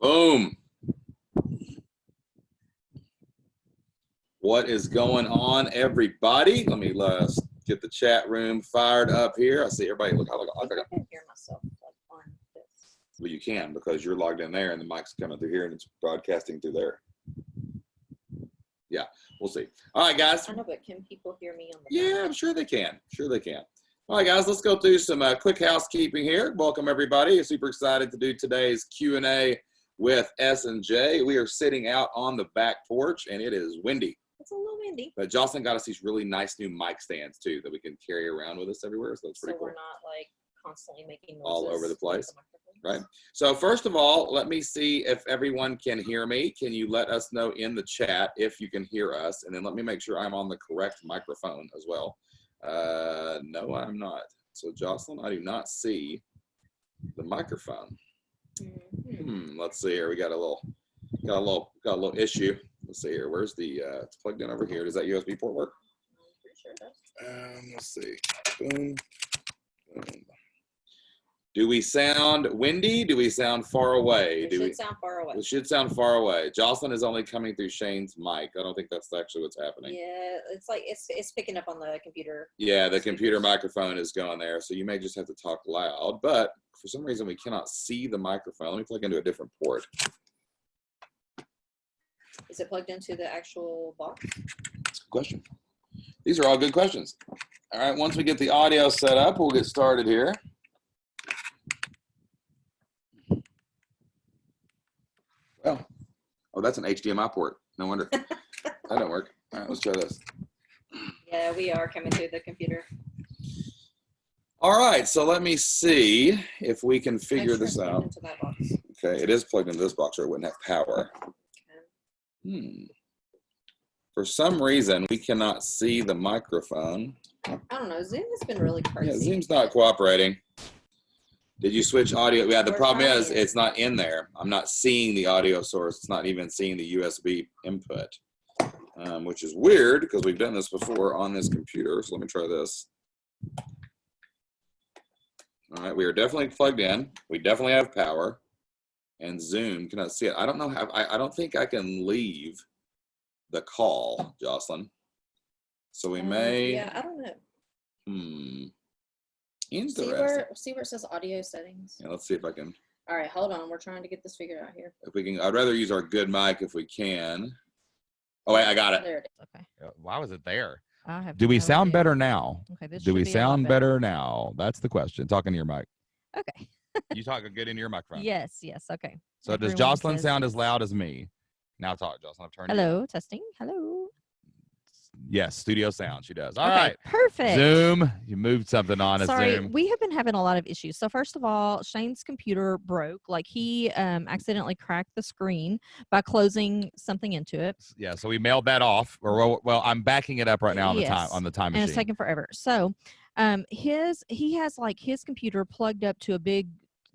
Boom. What is going on, everybody? Let me get the chat room fired up here. I see everybody. Look, I can hear myself on this. Well, you can because you're logged in there and the mic's coming through here and it's broadcasting through there. Yeah, we'll see. All right, guys. I know, but can people hear me on the Yeah, I'm sure they can. Sure they can. All right, guys, let's go through some quick housekeeping here. Welcome, everybody. Super excited to do today's Q&A with S&J. We are sitting out on the back porch, and it is windy. It's a little windy. But Jocelyn got us these really nice new mic stands, too, that we can carry around with us everywhere, so that's pretty cool. So we're not, like, constantly making noises all over the place, the right? So first of all, let me see if everyone can hear me. Can you let us know in the chat if you can hear us? And then let me make sure I'm on the correct microphone as well. No, I'm not. So Jocelyn, I do not see the microphone. Let's see here. We got a little issue. Let's see here. Where's the it's plugged in over here. Does that USB port work? I'm pretty sure it does. Let's see. Boom. Boom. Do we sound windy? Do we sound far away? It should sound far away. It should sound far away. Jocelyn is only coming through Shane's mic. I don't think that's actually what's happening. Yeah, it's like it's picking up on the computer. Yeah, the computer microphone is going there, so you may just have to talk loud. But for some reason, we cannot see the microphone. Let me plug into a different port. Is it plugged into the actual box? That's a good question. These are all good questions. All right, once we get the audio set up, we'll get started here. Oh, that's an HDMI port. No wonder. That don't work. All right, let's try this. Yeah, we are coming through the computer. All right, so let me see if we can figure this out. Into that box. Okay, it is plugged into this box or it wouldn't have power. Okay. For some reason, we cannot see the microphone. I don't know. Zoom has been really crazy. Yeah, Zoom's not cooperating. Did you switch audio? Yeah, the problem is it's not in there. I'm not seeing the audio source. It's not even seeing the USB input, which is weird because we've done this before on this computer. So let me try this. All right, we are definitely plugged in. We definitely have power. And Zoom cannot see it. I don't know how. I don't think I can leave the call, Jocelyn. So we may. Yeah, I don't know. Interesting. See where it says audio settings. Yeah, let's see if I can. All right, hold on. We're trying to get this figured out here. If we can, I'd rather use our good mic if we can. Oh wait, I got it. There it is. Okay. Why was it there? Do we sound better now? Okay. This Do we should be a lot sound better now? That's the question. Talking to your mic. Okay. You talking good into your microphone. Yes. Okay. So does Everyone Jocelyn says sound yes. as loud as me? Now talk, Jocelyn. I've turned. Hello. Testing. Hello. Yes, studio sound. She does. All Okay, right. Perfect. Zoom. You moved something on us. Sorry, Zoom. we have been having a lot of issues. So first of all, Shane's computer broke. Like he accidentally cracked the screen by closing something into it. Yeah. So we mailed that off. Or well, I'm backing it up right now on the time machine. And it's taking forever. So, he has like his computer plugged up to a big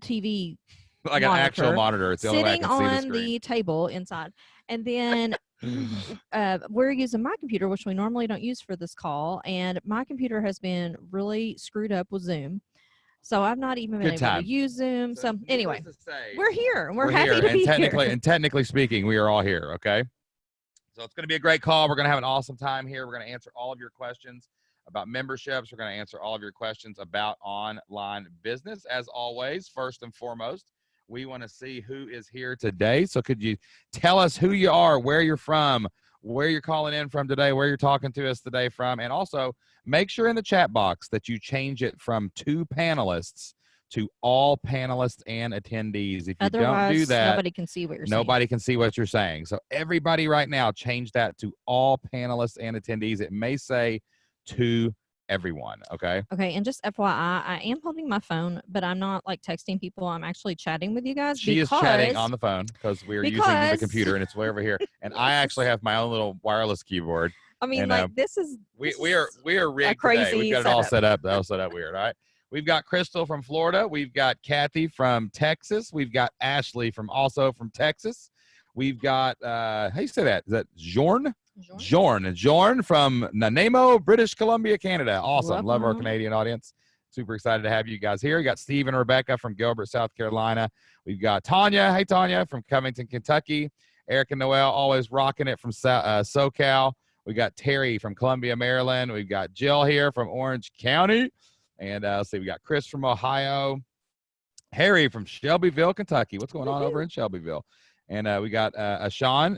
TV. Like an actual monitor. It's the only way I sitting can see the on screen. the table inside, and then we're using my computer, which we normally don't use for this call, and my computer has been really screwed up with Zoom, so I've not even been able to use Zoom. So anyway, we're here. We're happy to be here. And technically speaking, we are all here. Okay. So it's going to be a great call. We're going to have an awesome time here. We're going to answer all of your questions about memberships. We're going to answer all of your questions about online business. As always, first and foremost, we want to see who is here today. So could you tell us who you are, where you're from, where you're calling in from today, where you're talking to us today from, and also make sure in the chat box that you change it from 2 panelists to all panelists and attendees. If you don't do that, nobody can see what you're saying. Nobody can see what you're saying. So everybody right now, change that to all panelists and attendees. It may say to everyone. Okay. Okay. And just FYI, I am holding my phone, but I'm not like texting people. I'm actually chatting with you guys. She is chatting on the phone because we're using the computer and it's way over here. And I actually have my own little wireless keyboard. I mean, and, this is we are rigged crazy today. We've got it all set up. All set up weird. All right. We've got Crystal from Florida. We've got Kathy from Texas. We've got Ashley from Texas. We've got how do you say that? Is that Jorn? Jorn from Nanaimo, British Columbia, Canada. Awesome. Love our Canadian audience. Super excited to have you guys here. We got Steve and Rebecca from Gilbert, South Carolina. We've got Tanya. Hey, Tanya, from Covington, Kentucky. Eric and Noel, always rocking it from SoCal. We got Terry from Columbia, Maryland. We've got Jill here from Orange County. And let's see, we got Chris from Ohio. Harry from Shelbyville, Kentucky. What's going on over in Shelbyville? And we got Hassan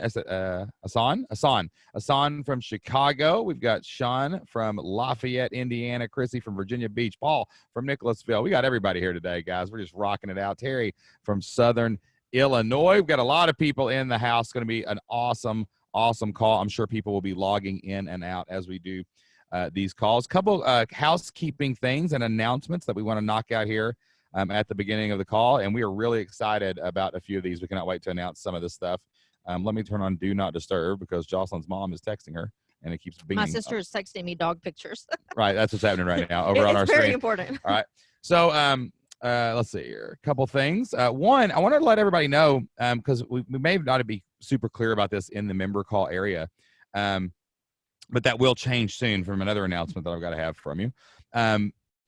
from Chicago. We've got Sean from Lafayette, Indiana. Chrissy from Virginia Beach. Paul from Nicholasville. We got everybody here today, guys. We're just rocking it out. Terry from Southern Illinois. We've got a lot of people in the house. It's going to be an awesome call. I'm sure people will be logging in and out as we do these calls. Couple housekeeping things and announcements that we want to knock out here at the beginning of the call, and we are really excited about a few of these. We cannot wait to announce some of this stuff. Let me turn on Do Not Disturb because Jocelyn's mom is texting her, and it keeps being. My sister is texting me dog pictures. Right, that's what's happening right now over on our It's very screen. important. All right, so let's see here. A couple things. One, I wanted to let everybody know because we may not be super clear about this in the member call area, but that will change soon from another announcement that I've got to have from you.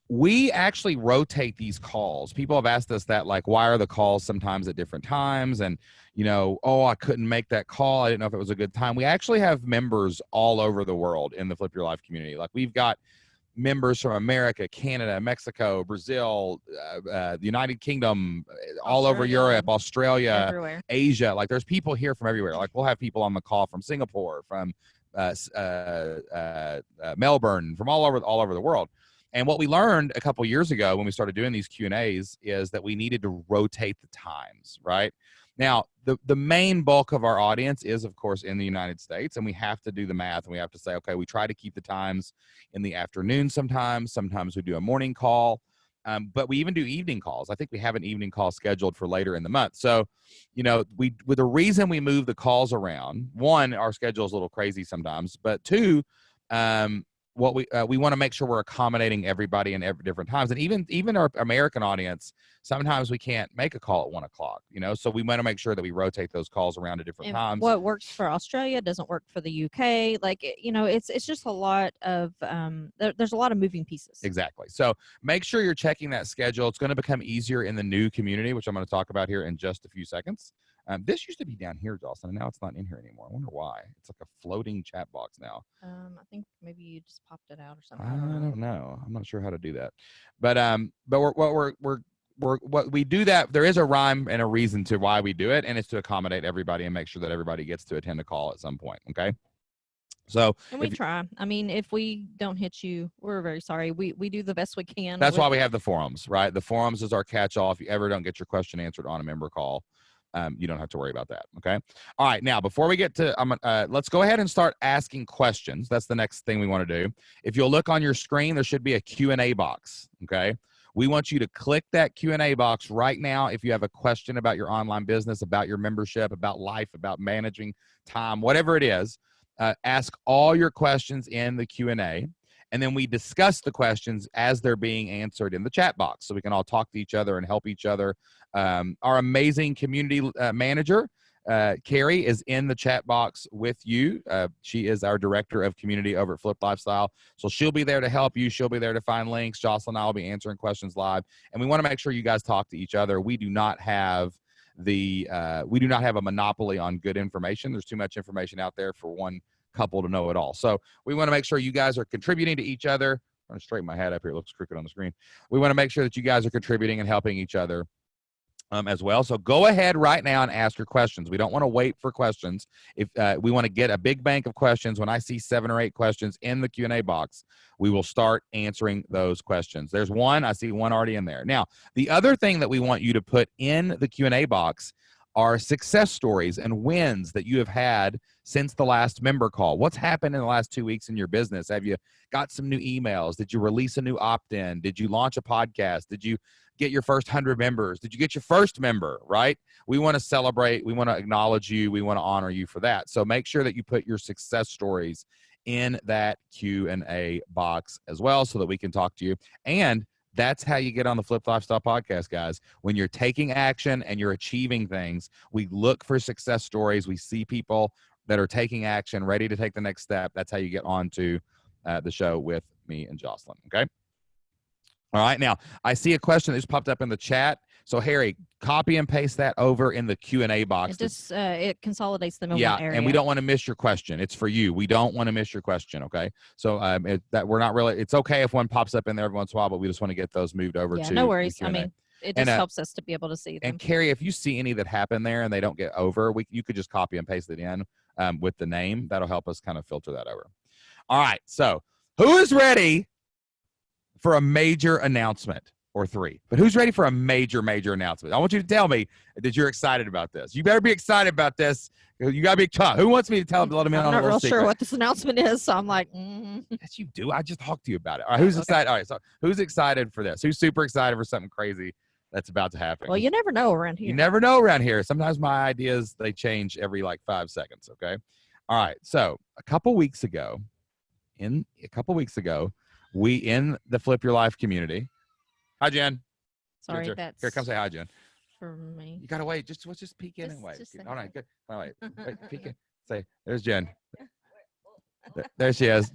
We actually rotate these calls. People have asked us that, like, why are the calls sometimes at different times? And, you know, oh, I couldn't make that call. I didn't know if it was a good time. We actually have members all over the world in the Flip Your Life community. Like, we've got members from America, Canada, Mexico, Brazil, the United Kingdom, all over Europe, Australia, everywhere. Asia. Like, there's people here from everywhere. Like, we'll have people on the call from Singapore, from Melbourne, from all over the world. And what we learned a couple years ago when we started doing these Q&As is that we needed to rotate the times, right? Now, the main bulk of our audience is, of course, in the United States, and we have to do the math, and we have to say, okay, we try to keep the times in the afternoon sometimes. Sometimes we do a morning call, but we even do evening calls. I think we have an evening call scheduled for later in the month. So, you know, with the reason we move the calls around, one, our schedule is a little crazy sometimes, but two, what we want to make sure we're accommodating everybody in different times, and even our American audience, sometimes we can't make a call at 1 o'clock, you know, so we want to make sure that we rotate those calls around at different times. What works for Australia doesn't work for the UK. Like, you know, it's just a lot of there's a lot of moving pieces. Exactly. So make sure you're checking that schedule. It's going to become easier in the new community, which I'm going to talk about here in just a few seconds. This used to be down here, Jocelyn, and now it's not in here anymore. I wonder why. It's like a floating chat box now. I think maybe you just popped it out or something. I don't know. I'm not sure how to do that. But what we do that, there is a rhyme and a reason to why we do it, and it's to accommodate everybody and make sure that everybody gets to attend a call at some point. Okay. So and we try. I mean, if we don't hit you, we're very sorry. We do the best we can. That's why we have the forums, right? The forums is our catch-all. If you ever don't get your question answered on a member call, you don't have to worry about that. Okay. All right. Now, before we get to, let's go ahead and start asking questions. That's the next thing we want to do. If you'll look on your screen, there should be a Q&A box. Okay. We want you to click that Q&A box right now. If you have a question about your online business, about your membership, about life, about managing time, whatever it is, ask all your questions in the Q&A. And then we discuss the questions as they're being answered in the chat box so we can all talk to each other and help each other. Our amazing community manager, Carrie, is in the chat box with you. She is our director of community over at Flip Lifestyle. So she'll be there to help you. She'll be there to find links. Jocelyn and I will be answering questions live. And we want to make sure you guys talk to each other. We do not have a monopoly on good information. There's too much information out there for one couple to know it all. So we want to make sure you guys are contributing to each other. I'm going to straighten my hat up here. It looks crooked on the screen. We want to make sure that you guys are contributing and helping each other as well. So go ahead right now and ask your questions. We don't want to wait for questions. If we want to get a big bank of questions, when I see 7 or 8 questions in the Q&A box, we will start answering those questions. There's one. I see one already in there. Now, the other thing that we want you to put in the Q&A box are success stories and wins that you have had since the last member call. What's happened in the last 2 weeks in your business? Have you got some new emails? Did you release a new opt-in? Did you launch a podcast? Did you get your first 100 members? Did you get your first member, right? We want to celebrate. We want to acknowledge you. We want to honor you for that. So make sure that you put your success stories in that Q&A box as well so that we can talk to you. And that's how you get on the Flip Lifestyle podcast, guys. When you're taking action and you're achieving things, we look for success stories. We see people that are taking action, ready to take the next step. That's how you get on to the show with me and Jocelyn, okay? All right. Now, I see a question that just popped up in the chat. So, Harry, copy and paste that over in the Q&A box. It just it consolidates them in Yeah, one area. and we don't want to miss your question. It's for you. We don't want to miss your question, okay? So that we're not really. It's okay if one pops up in there every once in a while, but we just want to get those moved over Yeah, to. no worries. the I Q&A. mean, it And, just helps us to be able to see them. And Carrie, if you see any that happen there and they don't get over, you could just copy and paste it in with the name. That'll help us kind of filter that over. All right. So who is ready for a major announcement? Or 3, but who's ready for a major announcement? I want you to tell me that you're excited about this. You better be excited about this. You gotta be tough. Who wants me to tell them to let them in I'm on a not little real secret? sure what this announcement is, so I'm like, Yes, you do. I just talked to you about it. All right, who's excited? All right, so who's excited for this? Who's super excited for something crazy that's about to happen? well, you never know around here. You never know around here. Sometimes my ideas, they change every like 5 seconds. Okay. All right. So a couple weeks ago, we in the Flip Your Life community. Hi, Jen. Sorry, Jen, that's here. Come say hi, Jen. for me. You gotta wait. Let's just peek in and wait. Just say All right, hi. good. All right, wait, peek in. Say, there's Jen. There she is.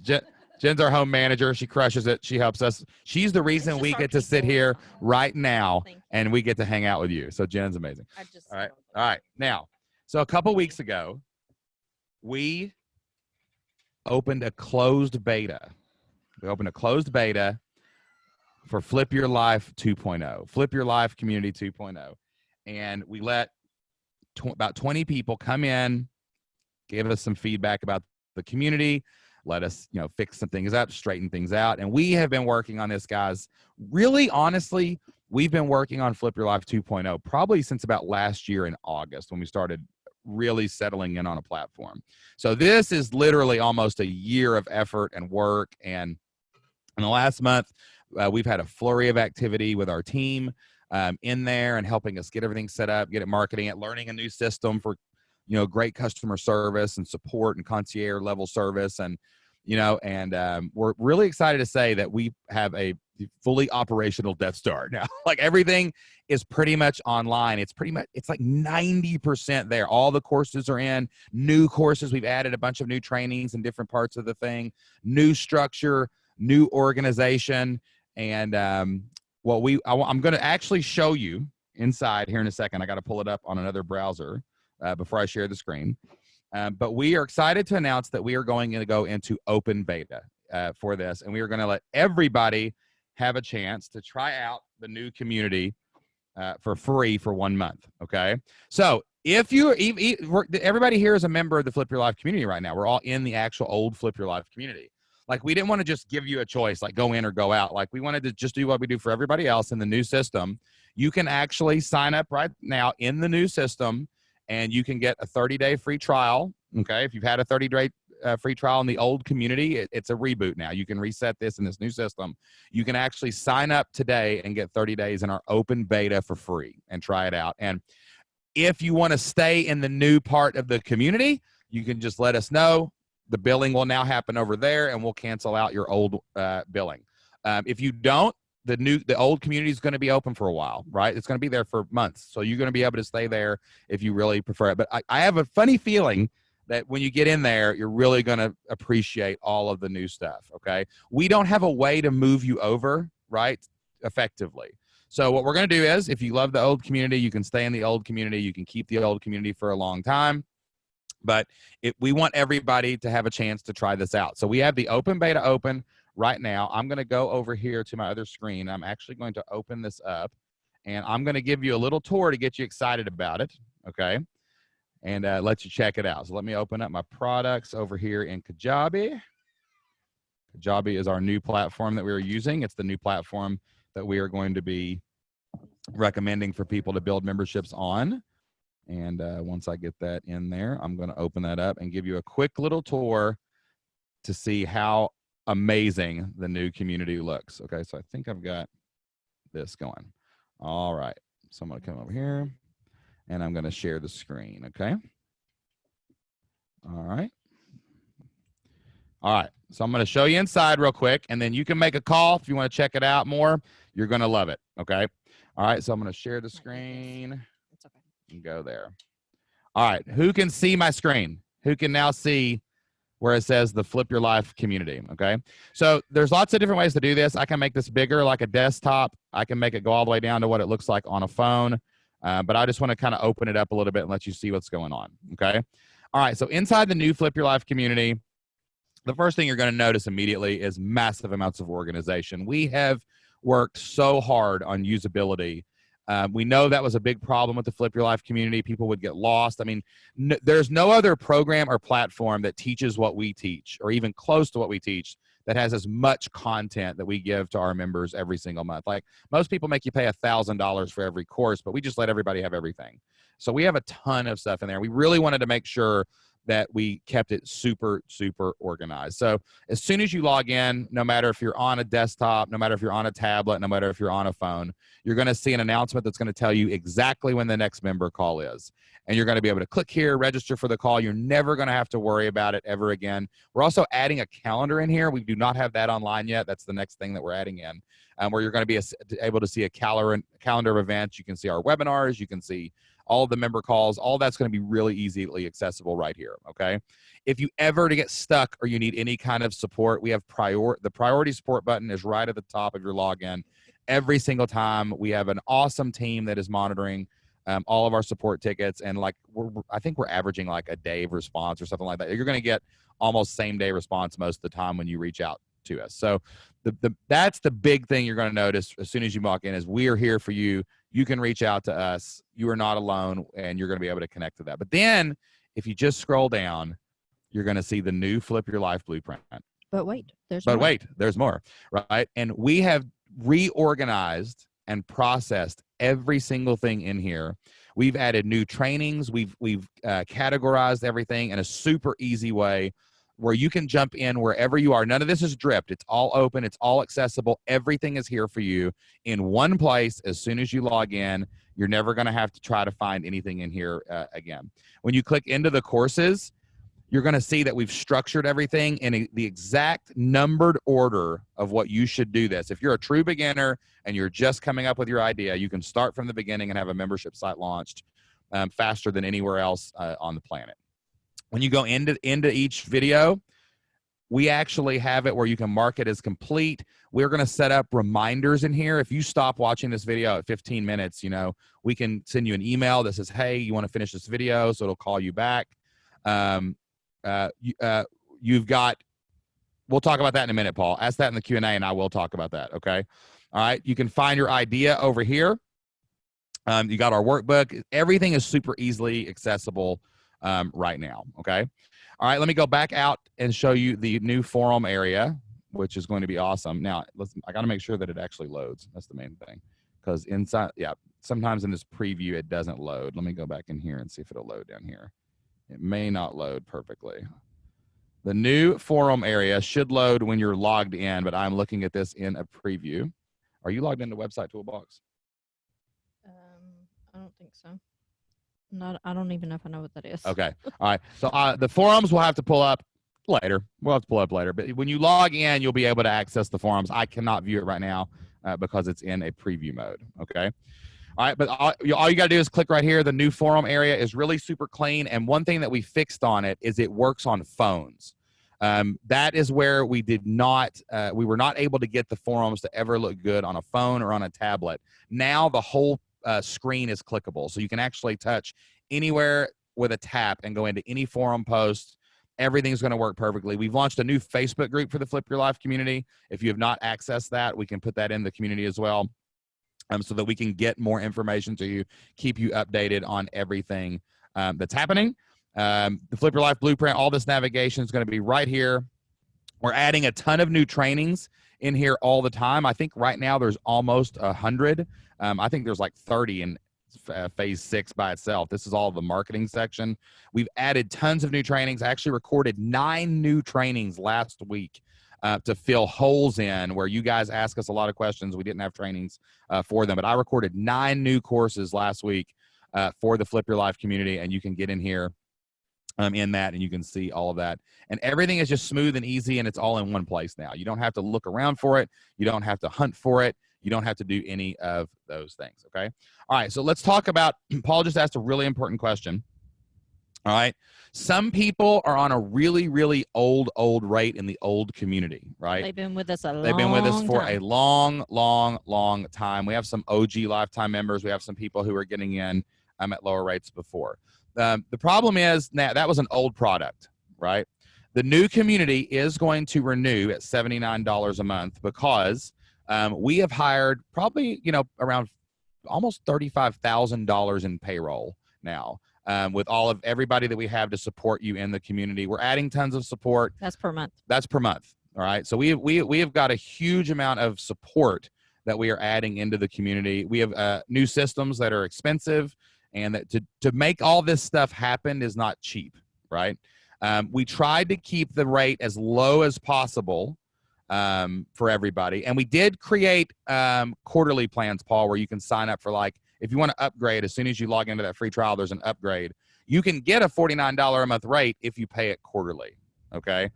Jen's our home manager. She crushes it. She helps us. She's the reason just we our get to sit people. here right now Thank you. and we get to hang out with you. So Jen's amazing. I just All right. Now, so a couple weeks ago, we opened a closed beta. For Flip Your Life 2.0, Flip Your Life Community 2.0. And we let about 20 people come in, give us some feedback about the community, let us, fix some things up, straighten things out. And we have been working on this, guys. Really, honestly, we've been working on Flip Your Life 2.0 probably since about last year in August when we started really settling in on a platform. So this is literally almost a year of effort and work. And in the last month, we've had a flurry of activity with our team in there and helping us get everything set up, get it marketing it, learning a new system for, great customer service and support and concierge level service. And, we're really excited to say that we have a fully operational Death Star now. Like everything is pretty much online. It's like 90% there. All the courses are in, new courses. We've added a bunch of new trainings in different parts of the thing, new structure, new organization. And I'm going to actually show you inside here in a second. I got to pull it up on another browser before I share the screen. But we are excited to announce that we are going to go into open beta for this. And we are going to let everybody have a chance to try out the new community for free for 1 month. Okay. So if everybody here is a member of the Flip Your Life community right now, we're all in the actual old Flip Your Life community. Like we didn't want to just give you a choice, like go in or go out. Like we wanted to just do what we do for everybody else in the new system. You can actually sign up right now in the new system and you can get a 30-day free trial. Okay. If you've had a 30-day free trial in the old community, it's a reboot now. You can reset this in this new system. You can actually sign up today and get 30 days in our open beta for free and try it out. And if you want to stay in the new part of the community, you can just let us know. The billing will now happen over there and we'll cancel out your old billing. If you don't, the old community is going to be open for a while, right? It's going to be there for months. So you're going to be able to stay there if you really prefer it. But I have a funny feeling that when you get in there, you're really going to appreciate all of the new stuff, okay? We don't have a way to move you over, right, effectively. So what we're going to do is, if you love the old community, you can stay in the old community. You can keep the old community for a long time. But we want everybody to have a chance to try this out. So we have the open beta open right now. I'm going to go over here to my other screen. I'm actually going to open this up, and I'm going to give you a little tour to get you excited about it, okay, and let you check it out. So let me open up my products over here in Kajabi. Kajabi is our new platform that we are using. It's the new platform that we are going to be recommending for people to build memberships on. And once I get that in there, I'm going to open that up and give you a quick little tour to see how amazing the new community looks. Okay, so I think I've got this going. All right, so I'm going to come over here and I'm going to share the screen. Okay. All right. All right, so I'm going to show you inside real quick, and then you can make a call if you want to check it out more. You're going to love it. Okay. All right, so I'm going to share the screen. It's okay. And go there. All right, who can see my screen? Who can now see where it says the Flip Your Life community. Okay. So there's lots of different ways to do this. I can make this bigger like a desktop. I can make it go all the way down to what it looks like on a phone. But I just want to kind of open it up a little bit and let you see what's going on. Okay. All right. So inside the new Flip Your Life community, the first thing you're going to notice immediately is massive amounts of organization. We have worked so hard on usability. We know that was a big problem with the Flip Your Life community. People would get lost. I mean, there's no other program or platform that teaches what we teach, or even close to what we teach, that has as much content that we give to our members every single month. Like, most people make you pay $1,000 for every course, but we just let everybody have everything. So we have a ton of stuff in there. We really wanted to make sure that we kept it super, super organized. So as soon as you log in, no matter if you're on a desktop, no matter if you're on a tablet, no matter if you're on a phone, you're going to see an announcement that's going to tell you exactly when the next member call is. And you're going to be able to click here, register for the call. You're never going to have to worry about it ever again. We're also adding a calendar in here. We do not have that online yet. That's the next thing that we're adding in, where you're going to be able to see a calendar of events. You can see our webinars. You can see all of the member calls. All that's going to be really easily accessible right here. Okay. If you ever to get stuck or you need any kind of support, we have the priority support button is right at the top of your login. Every single time, we have an awesome team that is monitoring all of our support tickets. And like, I think we're averaging like a day of response or something like that. You're going to get almost same day response most of the time when you reach out to us. So that's the big thing you're going to notice as soon as you walk in, is we are here for you. You can reach out to us. You are not alone, and you're going to be able to connect to that. But then if you just scroll down, you're going to see the new Flip Your Life Blueprint. But wait, there's more, right? And we have reorganized and processed every single thing in here. We've added new trainings. We've categorized everything in a super easy way where you can jump in wherever you are. None of this is dripped. It's all open. It's all accessible. Everything is here for you in one place. As soon as you log in, you're never going to have to try to find anything in here again. When you click into the courses, you're going to see that we've structured everything in the exact numbered order of what you should do this. If you're a true beginner and you're just coming up with your idea, you can start from the beginning and have a membership site launched faster than anywhere else on the planet. When you go into each video, we actually have it where you can mark it as complete. We're going to set up reminders in here. If you stop watching this video at 15 minutes, we can send you an email that says, hey, you want to finish this video? So it'll call you back. You've got, we'll talk about that in a minute, Paul. Ask that in the Q&A and I will talk about that. Okay. All right. You can find your idea over here. You got our workbook. Everything is super easily accessible right now. Okay. All right. Let me go back out and show you the new forum area, which is going to be awesome. Now, I got to make sure that it actually loads. That's the main thing. Because inside, sometimes in this preview, it doesn't load. Let me go back in here and see if it'll load down here. It may not load perfectly. The new forum area should load when you're logged in, but I'm looking at this in a preview. Are you logged into Website Toolbox? I don't think so. I don't even know if I know what that is. Okay. All right. So the forums we'll have to pull up later. We'll have to pull up later. But when you log in, you'll be able to access the forums. I cannot view it right now because it's in a preview mode. Okay. All right. But all you got to do is click right here. The new forum area is really super clean. And one thing that we fixed on it is it works on phones. That is where we were not able to get the forums to ever look good on a phone or on a tablet. Now the whole screen is clickable. So you can actually touch anywhere with a tap and go into any forum post. Everything's going to work perfectly. We've launched a new Facebook group for the Flip Your Life community. If you have not accessed that, we can put that in the community as well, so that we can get more information to you, keep you updated on everything that's happening. The Flip Your Life Blueprint, all this navigation is going to be right here. We're adding a ton of new trainings in here all the time. I think right now there's almost 100. I think there's like 30 in phase 6 by itself. This is all the marketing section. We've added tons of new trainings. I actually recorded 9 new trainings last week to fill holes in where you guys ask us a lot of questions. We didn't have trainings for them, but I recorded 9 new courses last week for the Flip Your Life community, and you can get in here in that and you can see all of that. And everything is just smooth and easy, and it's all in one place now. You don't have to look around for it. You don't have to hunt for it. You don't have to do any of those things, okay? All right, so let's talk about, Paul just asked a really important question All right. Some people are on a really, really old rate in the old community, right? They've been with us a long They've been with us for time. a long time. We have some OG lifetime members. We have some people who are getting in at lower rates before. The problem is that was an old product, right? The new community is going to renew at $79 a month because we have hired probably, around almost $35,000 in payroll now. With all of everybody that we have to support you in the community, we're adding tons of support. That's per month. That's per month. All right. So we have got a huge amount of support that we are adding into the community. We have new systems that are expensive, and that to make all this stuff happen is not cheap, right? We tried to keep the rate as low as possible for everybody, and we did create quarterly plans, Paul, where you can sign up for, like, if you want to upgrade, as soon as you log into that free trial, there's an upgrade. You can get a $49 a month rate if you pay it quarterly. Okay.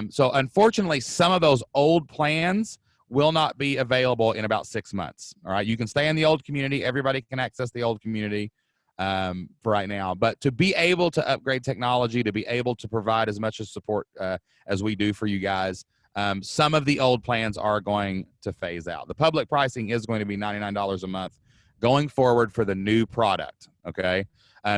So unfortunately, some of those old plans will not be available in about 6 months. All right. You can stay in the old community. Everybody can access the old community for right now. But to be able to upgrade technology, to be able to provide as much support as we do for you guys, some of the old plans are going to phase out. The public pricing is going to be $99 a month going forward for the new product. Okay.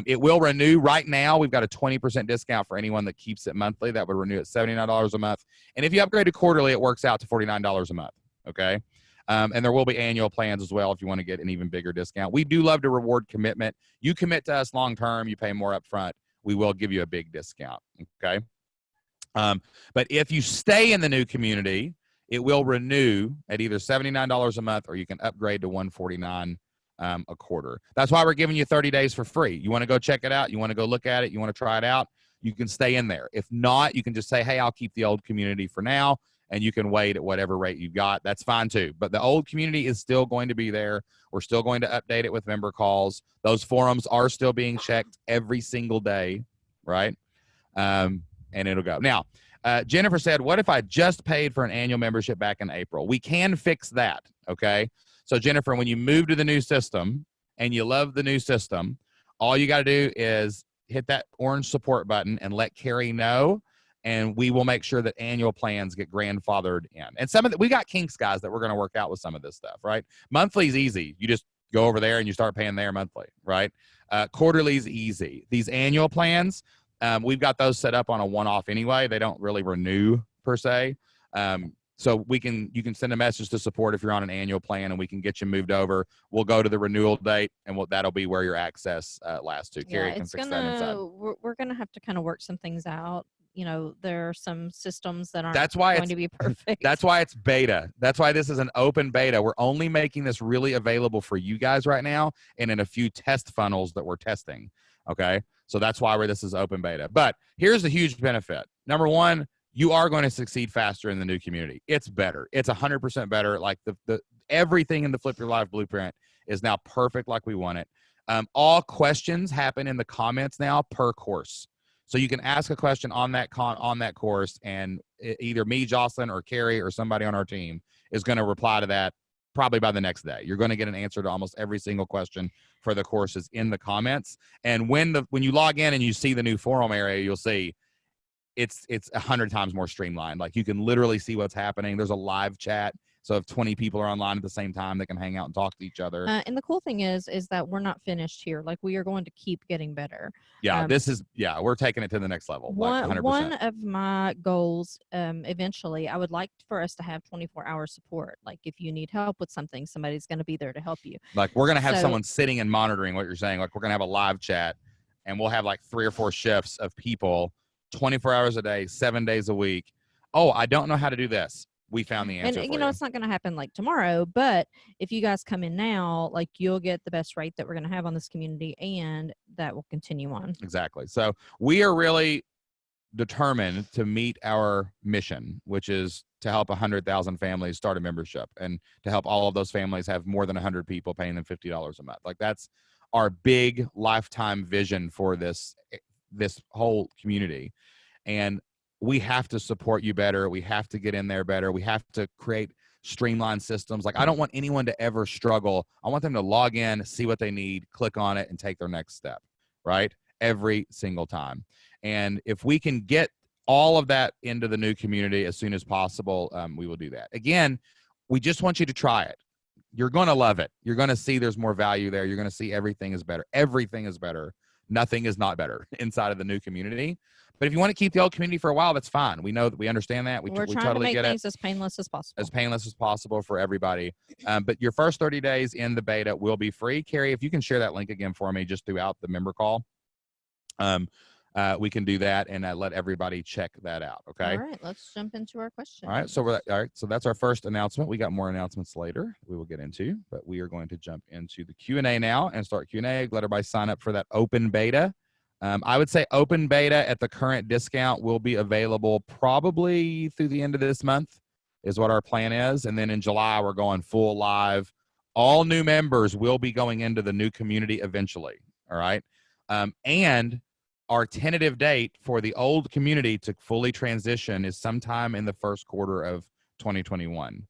It will renew right now. We've got a 20% discount for anyone that keeps it monthly. That would renew at $79 a month. And if you upgrade to quarterly, it works out to $49 a month. Okay. And there will be annual plans as well if you want to get an even bigger discount. We do love to reward commitment. You commit to us long term, you pay more up front, we will give you a big discount. Okay. But if you stay in the new community, it will renew at either $79 a month, or you can upgrade to $149 a quarter. That's why we're giving you 30 days for free. You want to go check it out, you want to go look at it, you want to try it out, you can stay in there. If not, you can just say, hey, I'll keep the old community for now, and you can wait at whatever rate you've got. That's fine too. But the old community is still going to be there. We're still going to update it with member calls. Those forums are still being checked every single day, right? And it'll go. Now, Jennifer said, what if I just paid for an annual membership back in April? We can fix that, okay? So, Jennifer, when you move to the new system and you love the new system, all you got to do is hit that orange support button and let Carrie know, and we will make sure that annual plans get grandfathered in. And some of we got kinks, guys, that we're going to work out with some of this stuff, right? Monthly is easy. You just go over there and you start paying there monthly, right? Quarterly is easy. These annual plans, we've got those set up on a one-off anyway. They don't really renew per se. So you can send a message to support if you're on an annual plan, and we can get you moved over. We'll go to the renewal date, and that'll be where your access lasts to. Carrie can fix that inside. We're gonna have to kind of work some things out. There are some systems that aren't That's why going to be perfect. That's why it's beta. That's why this is an open beta. We're only making this really available for you guys right now, and in a few test funnels that we're testing. Okay, so that's why this is open beta. But here's the huge benefit. Number one, you are going to succeed faster in the new community. It's better. It's 100% better. Like the everything in the Flip Your Life Blueprint is now perfect like we want it. All questions happen in the comments now per course. So you can ask a question on that course, and either me, Jocelyn, or Carrie, or somebody on our team is going to reply to that probably by the next day. You're going to get an answer to almost every single question for the courses in the comments. And when you log in and you see the new forum area, you'll see it's 100 times more streamlined. Like, you can literally see what's happening. There's a live chat. So if 20 people are online at the same time, they can hang out and talk to each other. And the cool thing is that we're not finished here. Like, we are going to keep getting better. Yeah, we're taking it to the next level. Like 100%. One of my goals, eventually, I would like for us to have 24-hour support. Like, if you need help with something, somebody's going to be there to help you. Like, we're going to have someone sitting and monitoring what you're saying. Like, we're going to have a live chat, and we'll have like 3 or 4 shifts of people 24 hours a day, 7 days a week. Oh, I don't know how to do this. We found the answer. And it's not going to happen like tomorrow, but if you guys come in now, like, you'll get the best rate that we're going to have on this community, and that will continue on. Exactly. So we are really determined to meet our mission, which is to help 100,000 families start a membership, and to help all of those families have more than 100 people paying them $50 a month. Like, that's our big lifetime vision for this whole community. And we have to support you better. We have to get in there better. We have to create streamlined systems. Like, I don't want anyone to ever struggle. I want them to log in, see what they need, click on it, and take their next step, right? every single time. And if we can get all of that into the new community as soon as possible, we will do that. Again, we just want you to try it. You're going to love it. You're going to see there's more value there. You're going to see everything is better. Everything is better. Nothing is not better inside of the new community. But if you want to keep the old community for a while, that's fine. We know that, we understand that. We We're trying totally to make get things it. as painless as possible. As painless as possible for everybody. But your first 30 days in the beta will be free. Carrie, if you can share that link again for me just throughout the member call, we can do that and let everybody check that out. Okay. All right, let's jump into our question. All right. So all right. So that's our first announcement. We got more announcements later we will get into, but we are going to jump into the Q&A now and start Q&A. Let everybody sign up for that open beta. I would say open beta at the current discount will be available probably through the end of this month is what our plan is. And then in July, we're going full live. All new members will be going into the new community eventually. All right. And our tentative date for the old community to fully transition is sometime in the first quarter of 2021.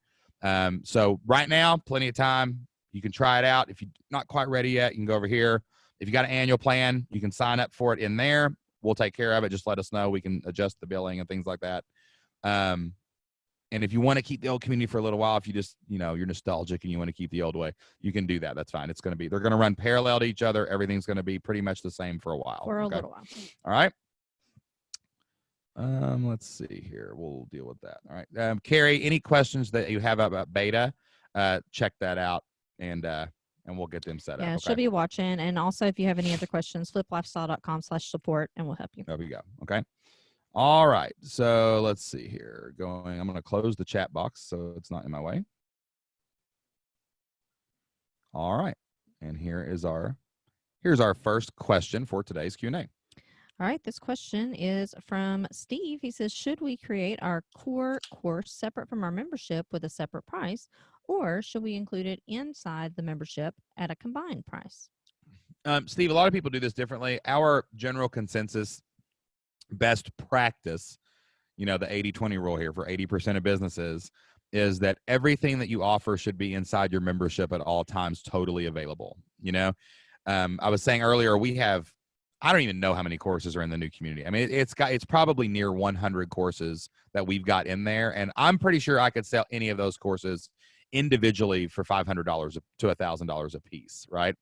So right now, plenty of time. You can try it out. If you're not quite ready yet, you can go over here. If you got an annual plan, you can sign up for it in there. We'll take care of it. Just let us know. We can adjust the billing and things like that. And if you want to keep the old community for a little while, if you just, you're nostalgic and you want to keep the old way, you can do that. That's fine. They're going to run parallel to each other. Everything's going to be pretty much the same for a while. For a little while. All right. Let's see here. We'll deal with that. All right. Carrie, any questions that you have about beta, check that out and we'll get them set up. Yeah, Okay? she'll be watching. And also, if you have any other questions, fliplifestyle.com/support and we'll help you. There we go. Okay. All right. So let's see here. I'm going to close the chat box so it's not in my way. All right. And here's our first question for today's Q&A. All right. This question is from Steve. He says, should we create our core course separate from our membership with a separate price, or should we include it inside the membership at a combined price? Steve, a lot of people do this differently. Our general consensus, best practice, the 80-20 rule here for 80% of businesses is that everything that you offer should be inside your membership at all times, totally available. I was saying earlier, I don't even know how many courses are in the new community. I mean, it's probably near 100 courses that we've got in there. And I'm pretty sure I could sell any of those courses individually for $500 to $1,000 a piece. Right.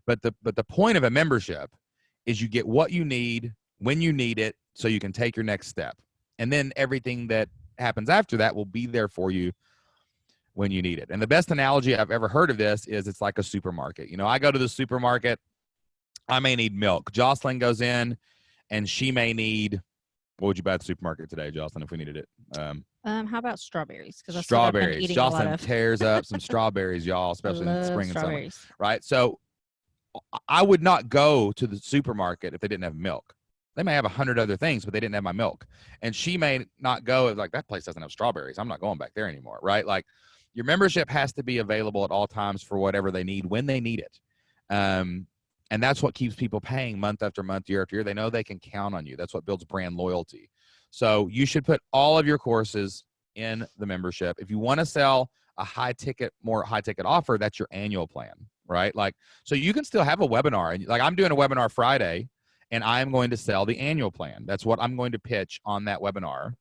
But the point of a membership is you get what you need when you need it so you can take your next step. And then everything that happens after that will be there for you when you need it. And the best analogy I've ever heard of this is it's like a supermarket. I go to the supermarket, I may need milk. Jocelyn goes in and she may need, what would you buy at the supermarket today, Jocelyn, if we needed it? How about strawberries? Because strawberries. Jocelyn tears up some strawberries, y'all, especially in spring and summer. Right. So I would not go to the supermarket if they didn't have milk. They may have 100 other things, but they didn't have my milk. And she may not go like, that place doesn't have strawberries. I'm not going back there anymore. Right. Like your membership has to be available at all times for whatever they need when they need it. And that's what keeps people paying month after month, year after year. They know they can count on you. That's what builds brand loyalty. So you should put all of your courses in the membership. If you want to sell a more high ticket offer, that's your annual plan, right? Like, so you can still have a webinar. Like I'm doing a webinar Friday and I'm going to sell the annual plan. That's what I'm going to pitch on that webinar.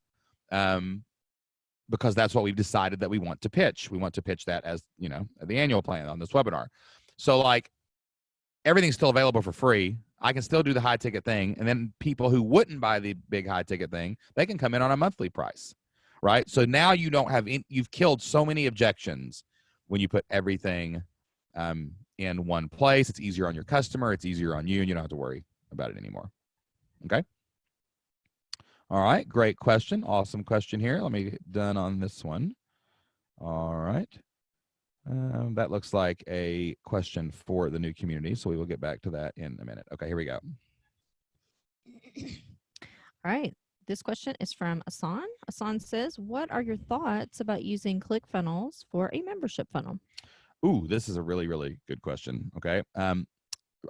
Because that's what we've decided that we want to pitch. We want to pitch that as, the annual plan on this webinar. So like, everything's still available for free. I can still do the high ticket thing. And then people who wouldn't buy the big high ticket thing, they can come in on a monthly price, right? So now you don't have, you've killed so many objections when you put everything in one place. It's easier on your customer. It's easier on you, and you don't have to worry about it anymore. Okay. All right. Great question. Awesome question here. Let me get done on this one. All right. That looks like a question for the new community, so we will get back to that in a minute. Okay, here we go. All right. This question is from Asan. Asan says, what are your thoughts about using ClickFunnels for a membership funnel? Ooh, this is a really, really good question. Okay.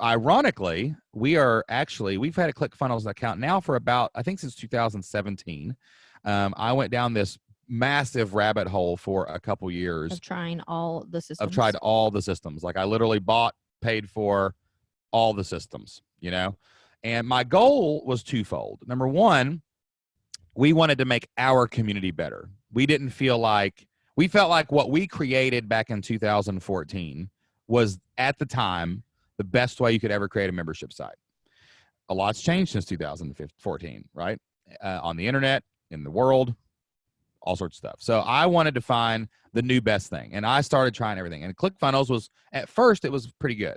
Ironically, we've had a ClickFunnels account now for about, I think since 2017. I went down this massive rabbit hole for a couple years of trying all the systems. I've tried all the systems. Like I literally paid for all the systems, And my goal was twofold. Number one, we wanted to make our community better. We felt like what we created back in 2014 was at the time the best way you could ever create a membership site. A lot's changed since 2014, right? On the internet, in the world, all sorts of stuff. So I wanted to find the new best thing, and I started trying everything. And ClickFunnels was, at first, it was pretty good.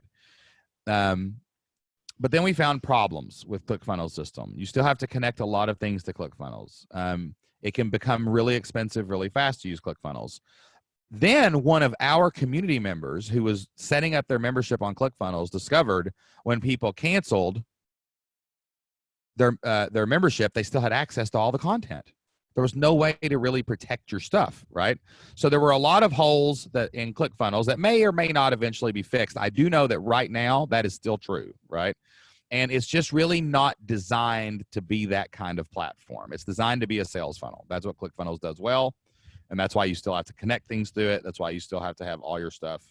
But then we found problems with ClickFunnels system. You still have to connect a lot of things to ClickFunnels. It can become really expensive really fast to use ClickFunnels. Then one of our community members who was setting up their membership on ClickFunnels discovered when people canceled their membership, they still had access to all the content. There was no way to really protect your stuff, right? So there were a lot of holes that in ClickFunnels that may or may not eventually be fixed. I do know that right now that is still true, right? And it's just really not designed to be that kind of platform. It's designed to be a sales funnel. That's what ClickFunnels does well. And that's why you still have to connect things to it. That's why you still have to have all your stuff.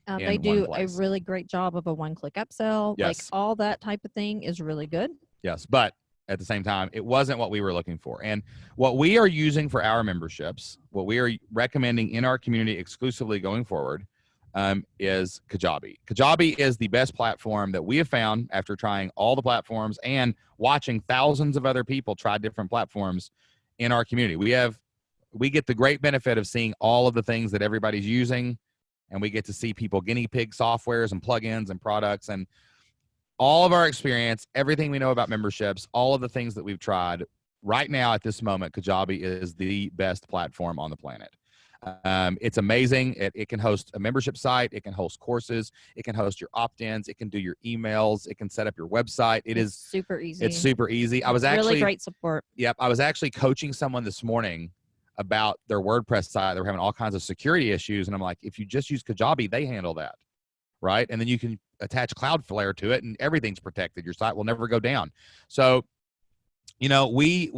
They do a really great job of a one-click upsell. Yes. Like all that type of thing is really good. Yes, but at the same time, it wasn't what we were looking for. And what we are using for our memberships, what we are recommending in our community exclusively going forward, is Kajabi. Kajabi is the best platform that we have found after trying all the platforms and watching thousands of other people try different platforms in our community. We get the great benefit of seeing all of the things that everybody's using, and we get to see people guinea pig softwares and plugins and products and all of our experience, everything we know about memberships, all of the things that we've tried. Right now at this moment, Kajabi is the best platform on the planet. It's amazing. It can host a membership site. It can host courses. It can host your opt-ins. It can do your emails. It can set up your website. It's super easy. It's super easy. I was really great support. Yep. I was actually coaching someone this morning about their WordPress site. They were having all kinds of security issues. And I'm like, if you just use Kajabi, they handle that. Right. And then you can attach Cloudflare to it and everything's protected. Your site will never go down. So, you know, we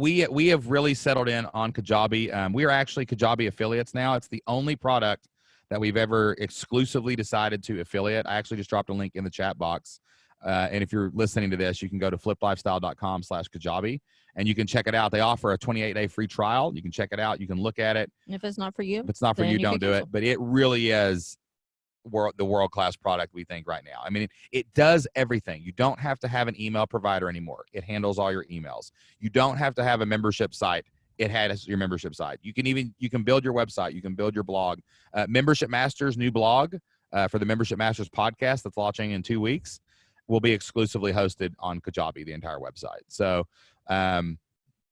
have really settled in on Kajabi. We are actually Kajabi affiliates now. It's the only product that we've ever exclusively decided to affiliate. I actually just dropped a link in the chat box. And if you're listening to this, you can go to fliplifestyle.com/Kajabi and you can check it out. They offer a 28-day free trial. You can check it out. You can look at it. And if it's not for you, if it's not for you, don't do it. But it really is the world-class product we think right now. I mean, it does everything. You don't have to have an email provider anymore. It handles all your emails. You don't have to have a membership site. It has your membership site. You can build your website. You can build your blog. Membership Masters new blog for the Membership Masters podcast that's launching in 2 weeks will be exclusively hosted on Kajabi, the entire website. So,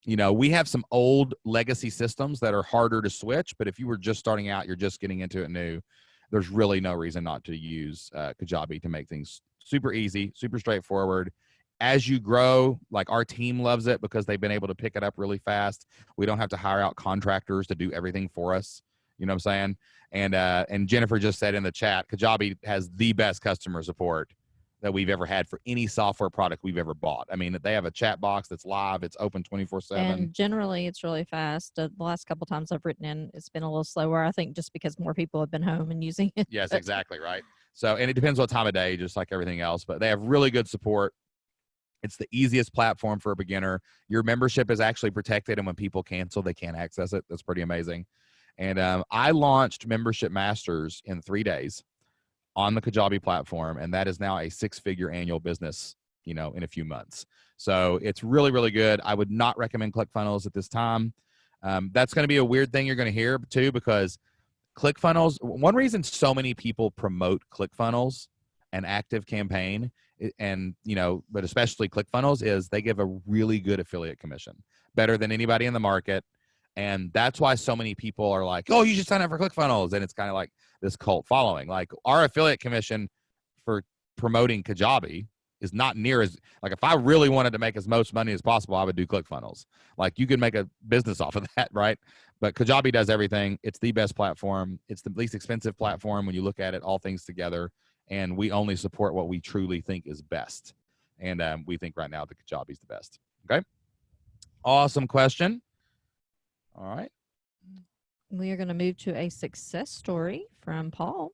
you know, we have some old legacy systems that are harder to switch, but if you were just starting out, you're just getting into it new, there's really no reason not to use Kajabi to make things super easy, super straightforward. As you grow, like our team loves it because they've been able to pick it up really fast. We don't have to hire out contractors to do everything for us. You know what I'm saying? And Jennifer just said in the chat, Kajabi has the best customer support that we've ever had for any software product we've ever bought. I mean, they have a chat box that's live. It's open 24/7. And generally, it's really fast. The last couple times I've written in, it's been a little slower, I think, just because more people have been home and using it. Yes, exactly right. So, and it depends what time of day, just like everything else. But they have really good support. It's the easiest platform for a beginner. Your membership is actually protected, and when people cancel, they can't access it. That's pretty amazing. And I launched Membership Masters in 3 days on the Kajabi platform, and that is now a 6-figure annual business, you know, in a few months. So it's really, really good. I would not recommend ClickFunnels at this time. That's going to be a weird thing you're going to hear too, because ClickFunnels, one reason so many people promote ClickFunnels and ActiveCampaign, and, you know, but especially ClickFunnels, is they give a really good affiliate commission, better than anybody in the market. And that's why so many people are like, oh, you should sign up for ClickFunnels. And it's kind of like this cult following. Like our affiliate commission for promoting Kajabi is not near as, like if I really wanted to make as much money as possible, I would do ClickFunnels. Like you could make a business off of that, right? But Kajabi does everything. It's the best platform. It's the least expensive platform when you look at it, all things together. And we only support what we truly think is best. And we think right now the Kajabi is the best. Okay. Awesome question. All right. We are going to move to a success story from Paul.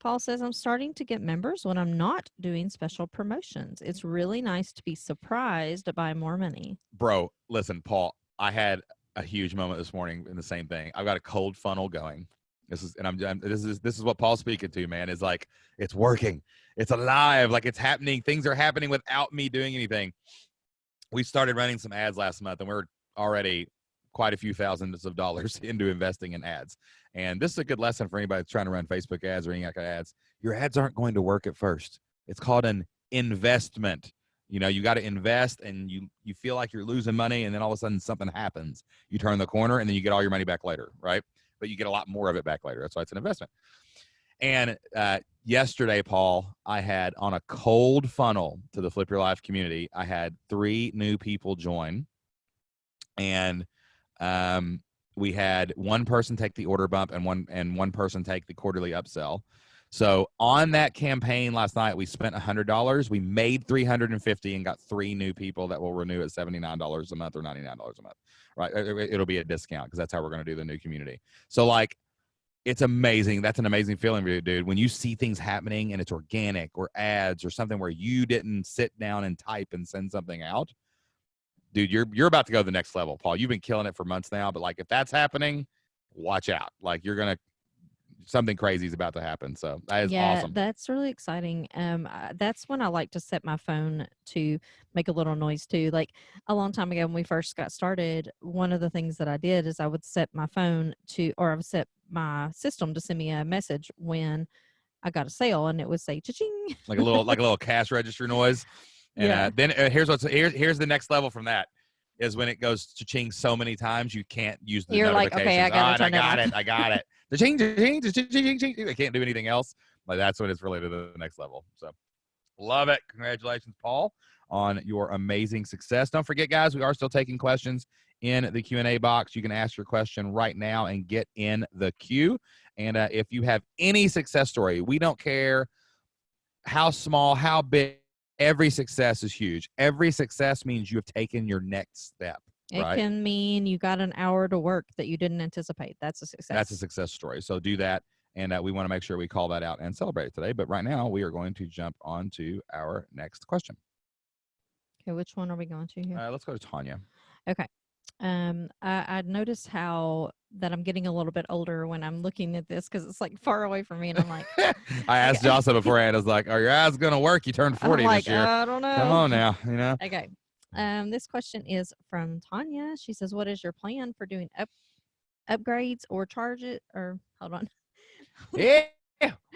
Paul says, I'm starting to get members when I'm not doing special promotions. It's really nice to be surprised by more money. Bro, listen, Paul, I had a huge moment this morning in the same thing. I've got a cold funnel going. This is what Paul's speaking to, man, is like, it's working. It's alive. Like, it's happening. Things are happening without me doing anything. We started running some ads last month, and we're already quite a few thousands of dollars into investing in ads. And this is a good lesson for anybody that's trying to run Facebook ads or any kind of ads. Your ads aren't going to work at first. It's called an investment. You know, you got to invest, and you feel like you're losing money, and then all of a sudden something happens. You turn the corner, and then you get all your money back later, right? But you get a lot more of it back later. That's why it's an investment. And yesterday, Paul, I had on a cold funnel to the Flip Your Life community, I had 3 new people join. And we had one person take the order bump and one person take the quarterly upsell. So on that campaign last night, we spent $100. We made $350 and got 3 new people that will renew at $79 a month or $99 a month, right? It'll be a discount because that's how we're going to do the new community. So like, it's amazing. That's an amazing feeling, dude. When you see things happening and it's organic or ads or something where you didn't sit down and type and send something out, dude, you're about to go to the next level, Paul. You've been killing it for months now, but like, if that's happening, watch out. Like, something crazy is about to happen. So that is awesome. That's really exciting. That's when I like to set my phone to make a little noise too. Like a long time ago when we first got started, one of the things that I did is I would set my phone to, or I would set my system to send me a message when I got a sale, and it would say cha-ching. like a little cash register noise. And then here's the next level from that is when it goes cha-ching so many times you can't use the You're notifications. like, okay, I got it. The ching. I can't do anything else. Like, that's when it's really to the next level. So love it. Congratulations, Paul, on your amazing success. Don't forget, guys, we are still taking questions in the Q&A box. You can ask your question right now and get in the queue. And if you have any success story, we don't care how small, how big, every success is huge. Every success means you have taken your next step. It can mean you got an hour to work that you didn't anticipate. That's a success. That's a success story. So do that. And we want to make sure we call that out and celebrate it today. But right now, we are going to jump on to our next question. Okay, which one are we going to here? Let's go to Tanya. Okay. I noticed how that I'm getting a little bit older when I'm looking at this because it's like far away from me, and I'm like, I asked Jocelyn beforehand. I was like, "Are your eyes gonna work? You turned 40 this year. I don't know. Come on now, you know." Okay. This question is from Tanya. She says, "What is your plan for doing upgrades or charges?" Or hold on. Yeah.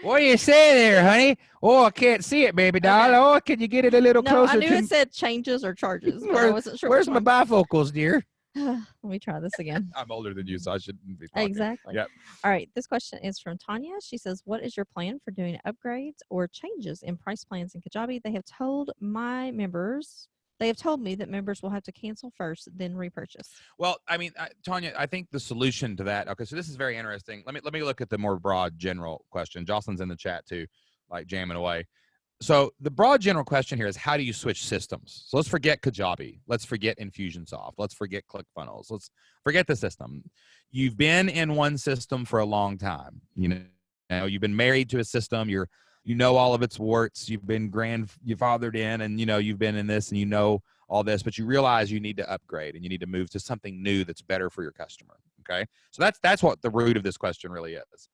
What do you say there, honey? Oh, I can't see it, baby doll. Okay. Oh, can you get it a little No, closer I knew to it said changes or charges, but I Where- wasn't sure. Where's which my one. bifocals, dear? Let me try this again. I'm older than you, so I shouldn't be talking. Exactly. Yep. All right. This question is from Tanya. She says, "What is your plan for doing upgrades or changes in price plans in Kajabi? They have told me that members will have to cancel first, then repurchase." Well, I mean, Tanya, I think the solution to that. Okay, so this is very interesting. Let me look at the more broad, general question. Jocelyn's in the chat too, like jamming away. So the broad general question here is, how do you switch systems? So let's forget Kajabi. Let's forget Infusionsoft. Let's forget ClickFunnels. Let's forget the system. You've been in one system for a long time. You know, you've been married to a system. You know all of its warts. You've been grandfathered in, and you know you've been in this, and you know all this, but you realize you need to upgrade and you need to move to something new that's better for your customer. Okay, so that's what the root of this question really is.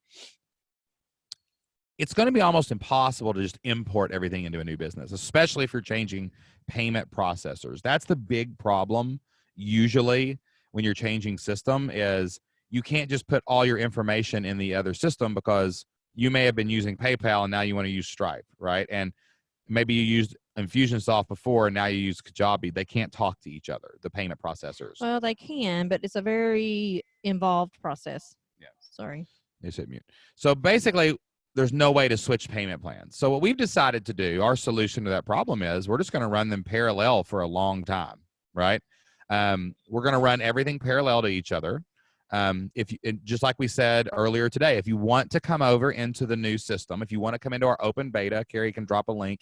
It's going to be almost impossible to just import everything into a new business, especially if you're changing payment processors. That's the big problem usually when you're changing system is you can't just put all your information in the other system because you may have been using PayPal and now you want to use Stripe, right? And maybe you used Infusionsoft before and now you use Kajabi. They can't talk to each other, the payment processors. Well, they can, but it's a very involved process. Yeah. Sorry. They said mute. So basically, there's no way to switch payment plans. So what we've decided to do, our solution to that problem is we're just going to run them parallel for a long time, right? We're going to run everything parallel to each other. Just like we said earlier today, if you want to come over into the new system, if you want to come into our open beta, Carrie can drop a link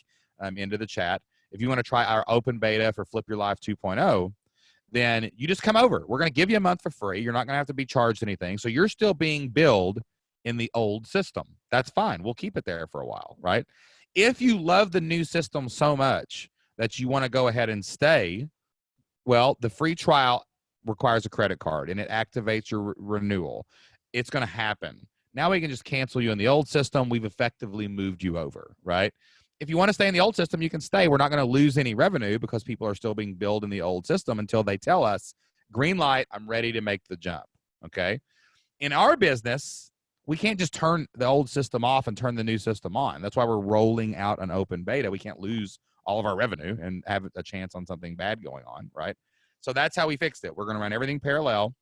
into the chat. If you want to try our open beta for Flip Your Life 2.0, then you just come over. We're going to give you a month for free. You're not going to have to be charged anything. So you're still being billed in the old system. That's fine. We'll keep it there for a while, right? If you love the new system so much that you want to go ahead and stay, well, the free trial requires a credit card and it activates your renewal. It's going to happen. Now we can just cancel you in the old system. We've effectively moved you over, right? If you want to stay in the old system, you can stay. We're not going to lose any revenue because people are still being billed in the old system until they tell us, green light, I'm ready to make the jump, okay? In our business, we can't just turn the old system off and turn the new system on. That's why we're rolling out an open beta. We can't lose all of our revenue and have a chance on something bad going on, right? So that's how we fixed it. We're going to run everything parallel.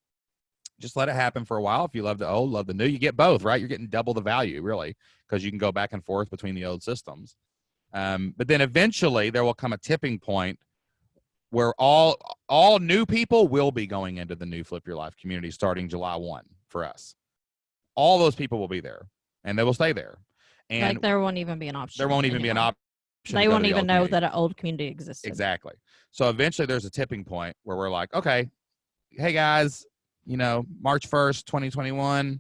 Just let it happen for a while. If you love the old, love the new, you get both, right? You're getting double the value, really, because you can go back and forth between the old systems. But then eventually there will come a tipping point where all new people will be going into the new Flip Your Life community starting July 1 for us. All those people will be there, and they will stay there. And Like there won't even be an option. there won't even be an anymore. option. to They go to won't the even old know community. that an old community existed. Exactly. So eventually there's a tipping point where we're like, okay, hey guys, March 1st, 2021,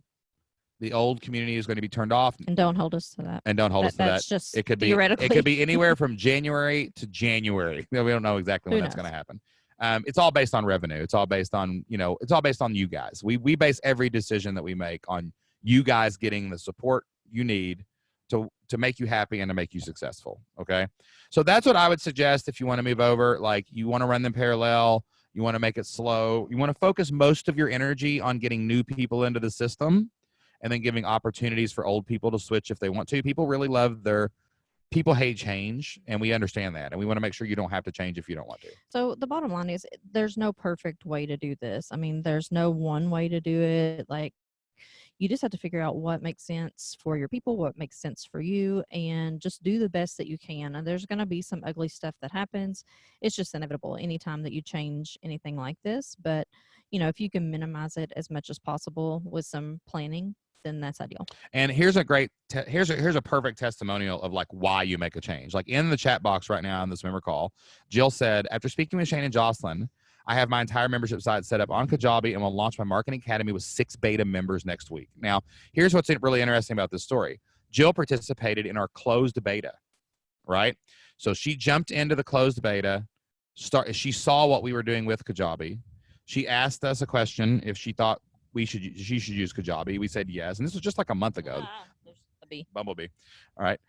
the old community is going to be turned off. And don't hold us to that. And don't hold us to that. That's just It could be theoretically. anywhere from January to January. We don't know exactly when Who that's knows? going to happen. It's all based on revenue. It's all based on, it's all based on you guys. We base every decision that we make on you guys getting the support you need to make you happy and to make you successful. Okay. So that's what I would suggest if you want to move over. Like, you want to run them parallel. You want to make it slow. You want to focus most of your energy on getting new people into the system and then giving opportunities for old people to switch if they want to. People hate change, and we understand that. And we want to make sure you don't have to change if you don't want to. So the bottom line is there's no perfect way to do this. I mean, there's no one way to do it. Like, you just have to figure out what makes sense for your people, what makes sense for you, and just do the best that you can. And there's going to be some ugly stuff that happens. It's just inevitable anytime that you change anything like this. But, if you can minimize it as much as possible with some planning, then that's ideal. And here's a great, here's a perfect testimonial of like why you make a change. Like in the chat box right now on this member call, Jill said, after speaking with Shane and Jocelyn, I have my entire membership site set up on Kajabi and will launch my marketing academy with 6 beta members next week. Now, here's what's really interesting about this story. Jill participated in our closed beta, right? So she jumped into the closed beta. She saw what we were doing with Kajabi. She asked us a question if she thought she should use Kajabi. We said yes, and this was just like a month ago. There's a bee. Bumblebee. All right.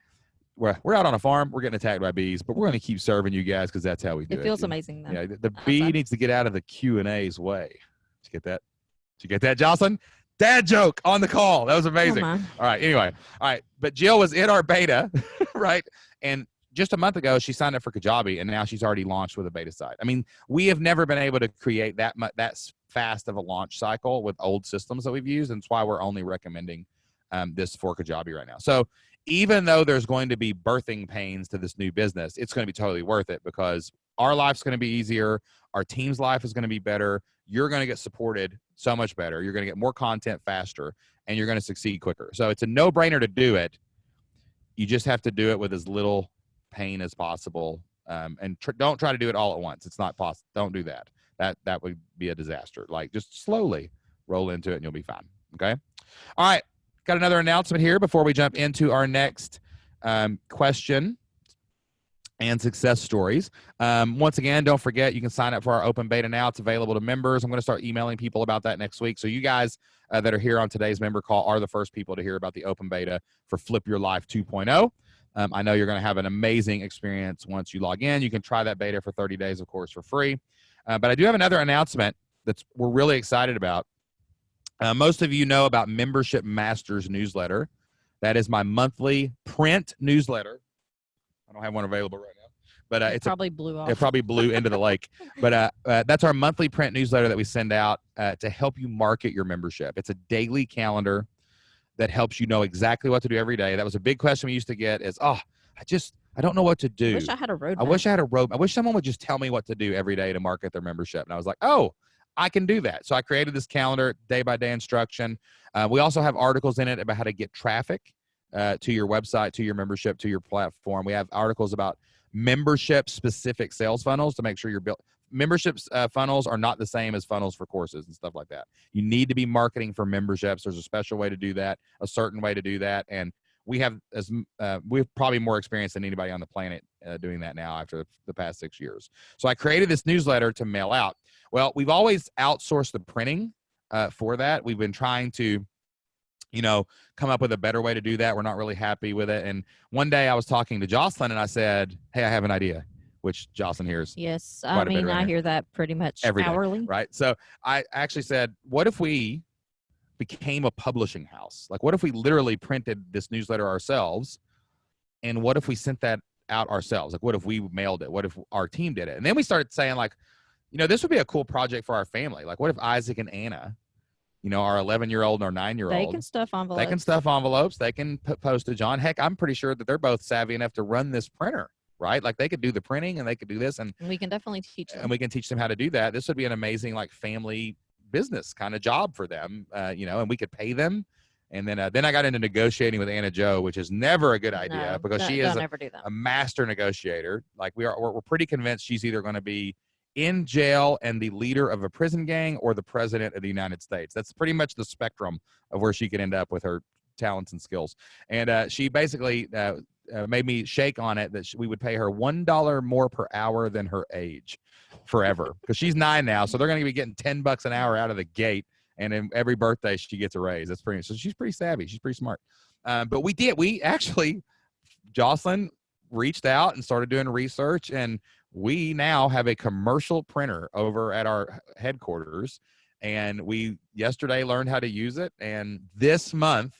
We're out on a farm. We're getting attacked by bees, but we're going to keep serving you guys because that's how we do it. It feels amazing, though. Yeah, the bee needs to get out of the Q&A's way. Did you get that? Did you get that, Jocelyn? Dad joke on the call. That was amazing. Oh, All right. Anyway. All right. But Jill was in our beta, right? And just a month ago, she signed up for Kajabi, and now she's already launched with a beta site. I mean, we have never been able to create that fast of a launch cycle with old systems that we've used, and that's why we're only recommending this for Kajabi right now. So even though there's going to be birthing pains to this new business, it's going to be totally worth it because our life's going to be easier. Our team's life is going to be better. You're going to get supported so much better. You're going to get more content faster, and you're going to succeed quicker. So it's a no-brainer to do it. You just have to do it with as little pain as possible, and don't try to do it all at once. It's not possible. Don't do that. That would be a disaster. Like, just slowly roll into it, and you'll be fine. Okay. All right. Got another announcement here before we jump into our next question and success stories. Once again, don't forget, you can sign up for our open beta now. It's available to members. I'm going to start emailing people about that next week. So you guys that are here on today's member call are the first people to hear about the open beta for Flip Your Life 2.0. I know you're going to have an amazing experience once you log in. You can try that beta for 30 days, of course, for free. But I do have another announcement that we're really excited about. Most of you know about Membership Masters newsletter. That is my monthly print newsletter. I don't have one available right now, but It probably blew off. it probably blew into the lake. But that's our monthly print newsletter that we send out to help you market your membership. It's a daily calendar that helps you know exactly what to do every day. That was a big question we used to get is, I don't know what to do. I wish I had a roadmap. I wish I had a roadmap. I wish someone would just tell me what to do every day to market their membership. And I was like, oh, I can do that. So I created this calendar, day-by-day instruction. We also have articles in it about how to get traffic to your website, to your membership, to your platform. We have articles about membership-specific sales funnels to make sure you're memberships funnels are not the same as funnels for courses and stuff like that. You need to be marketing for memberships. There's a special way to do that, a certain way to do that, and we've probably more experience than anybody on the planet doing that now after the past 6 years. So I created this newsletter to mail out. Well, we've always outsourced the printing for that. We've been trying to, come up with a better way to do that. We're not really happy with it. And one day I was talking to Jocelyn and I said, hey, I have an idea, which Jocelyn hears. Yes. quite I a bit mean, around I here. hear that pretty much Every day, hourly. right? So I actually said, what if we became a publishing house? Like, what if we literally printed this newsletter ourselves? And what if we sent that out ourselves? Like, what if we mailed it? What if our team did it? And then we started saying, like, this would be a cool project for our family. Like, what if Isaac and Anna, our 11-year-old and our 9-year-old, They can stuff envelopes. They can stuff envelopes. They can put postage on. Heck, I'm pretty sure that they're both savvy enough to run this printer, right? Like, they could do the printing and they could do this, and We can definitely teach them. we can teach them how to do that. This would be an amazing, like, family business kind of job for them, and we could pay them. And then I got into negotiating with Anna Jo, which is never a good idea, No, because she is don't ever do that. a master negotiator. Like, we're pretty convinced she's either going to be in jail and the leader of a prison gang or the president of the United States. That's pretty much the spectrum of where she could end up with her talents and skills. And she basically made me shake on it that we would pay her $1 more per hour than her age forever, because she's 9 now. So they're going to be getting $10 an hour out of the gate. And then every birthday she gets a raise. So she's pretty savvy. She's pretty smart. But we actually, Jocelyn reached out and started doing research, and we now have a commercial printer over at our headquarters. And we yesterday learned how to use it. And this month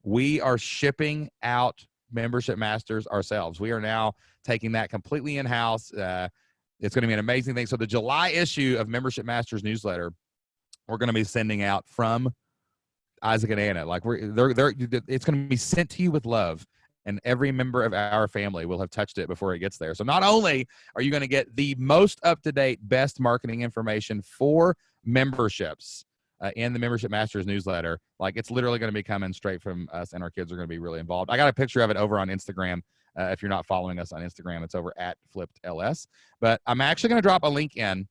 we are shipping out Membership Masters ourselves. We are now taking that completely in-house. It's going to be an amazing thing. So the July issue of Membership Masters newsletter, we're going to be sending out from Isaac and Anna. Like, it's going to be sent to you with love, and every member of our family will have touched it before it gets there. So not only are you going to get the most up-to-date, best marketing information for memberships in the Membership Masters newsletter, like, it's literally going to be coming straight from us, and our kids are going to be really involved. I got a picture of it over on Instagram. If you're not following us on Instagram, it's over at FlippedLS. But I'm actually going to drop a link in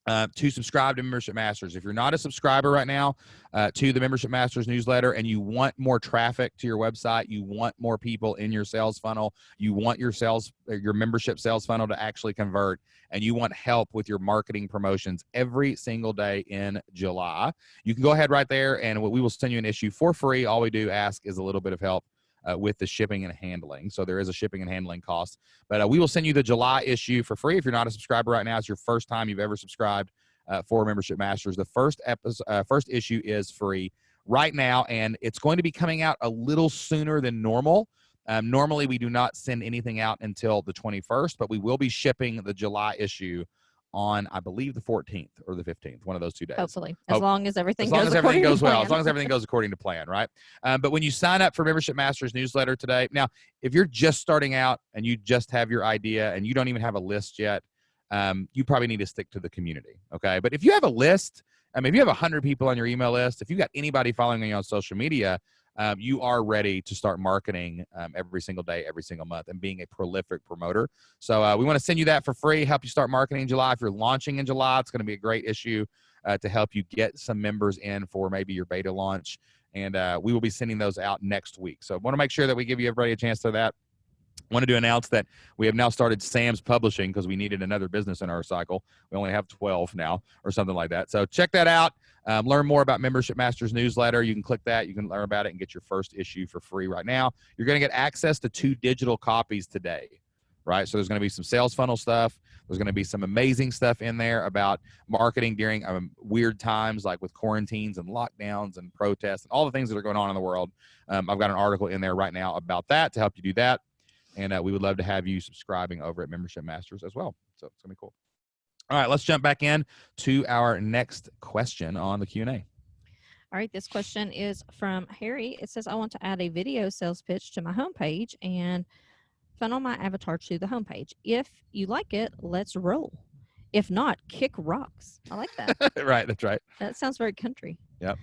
to subscribe to Membership Masters. If you're not a subscriber right now to the Membership Masters newsletter, and you want more traffic to your website, you want more people in your sales funnel, you want your membership sales funnel to actually convert, and you want help with your marketing promotions every single day in July, you can go ahead right there, and we will send you an issue for free. All we do ask is a little bit of help with the shipping and handling. So there is a shipping and handling cost, but we will send you the July issue for free. If you're not a subscriber right now, it's your first time you've ever subscribed for Membership Masters. The first issue is free right now, and it's going to be coming out a little sooner than normal. Normally we do not send anything out until the 21st, but we will be shipping the July issue on, I believe, the 14th or the 15th, one of those 2 days. Hopefully, as long as everything goes according to well, plan. as long as everything goes according to plan, right? But when you sign up for Membership Masters newsletter today, now, if you're just starting out and you just have your idea and you don't even have a list yet, you probably need to stick to the community, okay? But if you have a list, if you have 100 people on your email list, if you got anybody following you on social media, you are ready to start marketing every single day, every single month, and being a prolific promoter. So we want to send you that for free, help you start marketing in July. If you're launching in July, it's going to be a great issue to help you get some members in for maybe your beta launch. And we will be sending those out next week. So I want to make sure that we give you everybody a chance to that. Wanted to announce that we have now started Sam's Publishing because we needed another business in our cycle. We only have 12 now or something like that. So check that out. Learn more about Membership Masters newsletter. You can click that. You can learn about it and get your first issue for free right now. You're going to get access to 2 digital copies today, right? So there's going to be some sales funnel stuff. There's going to be some amazing stuff in there about marketing during weird times, like with quarantines and lockdowns and protests and all the things that are going on in the world. I've got an article in there right now about that to help you do that. And we would love to have you subscribing over at Membership Masters as well. So it's going to be cool. All right, let's jump back in to our next question on the Q&A. All right, this question is from Harry. It says, I want to add a video sales pitch to my homepage and funnel my avatar to the homepage. If you like it, let's roll. If not, kick rocks. I like that. Right, that's right. That sounds very country. Yep.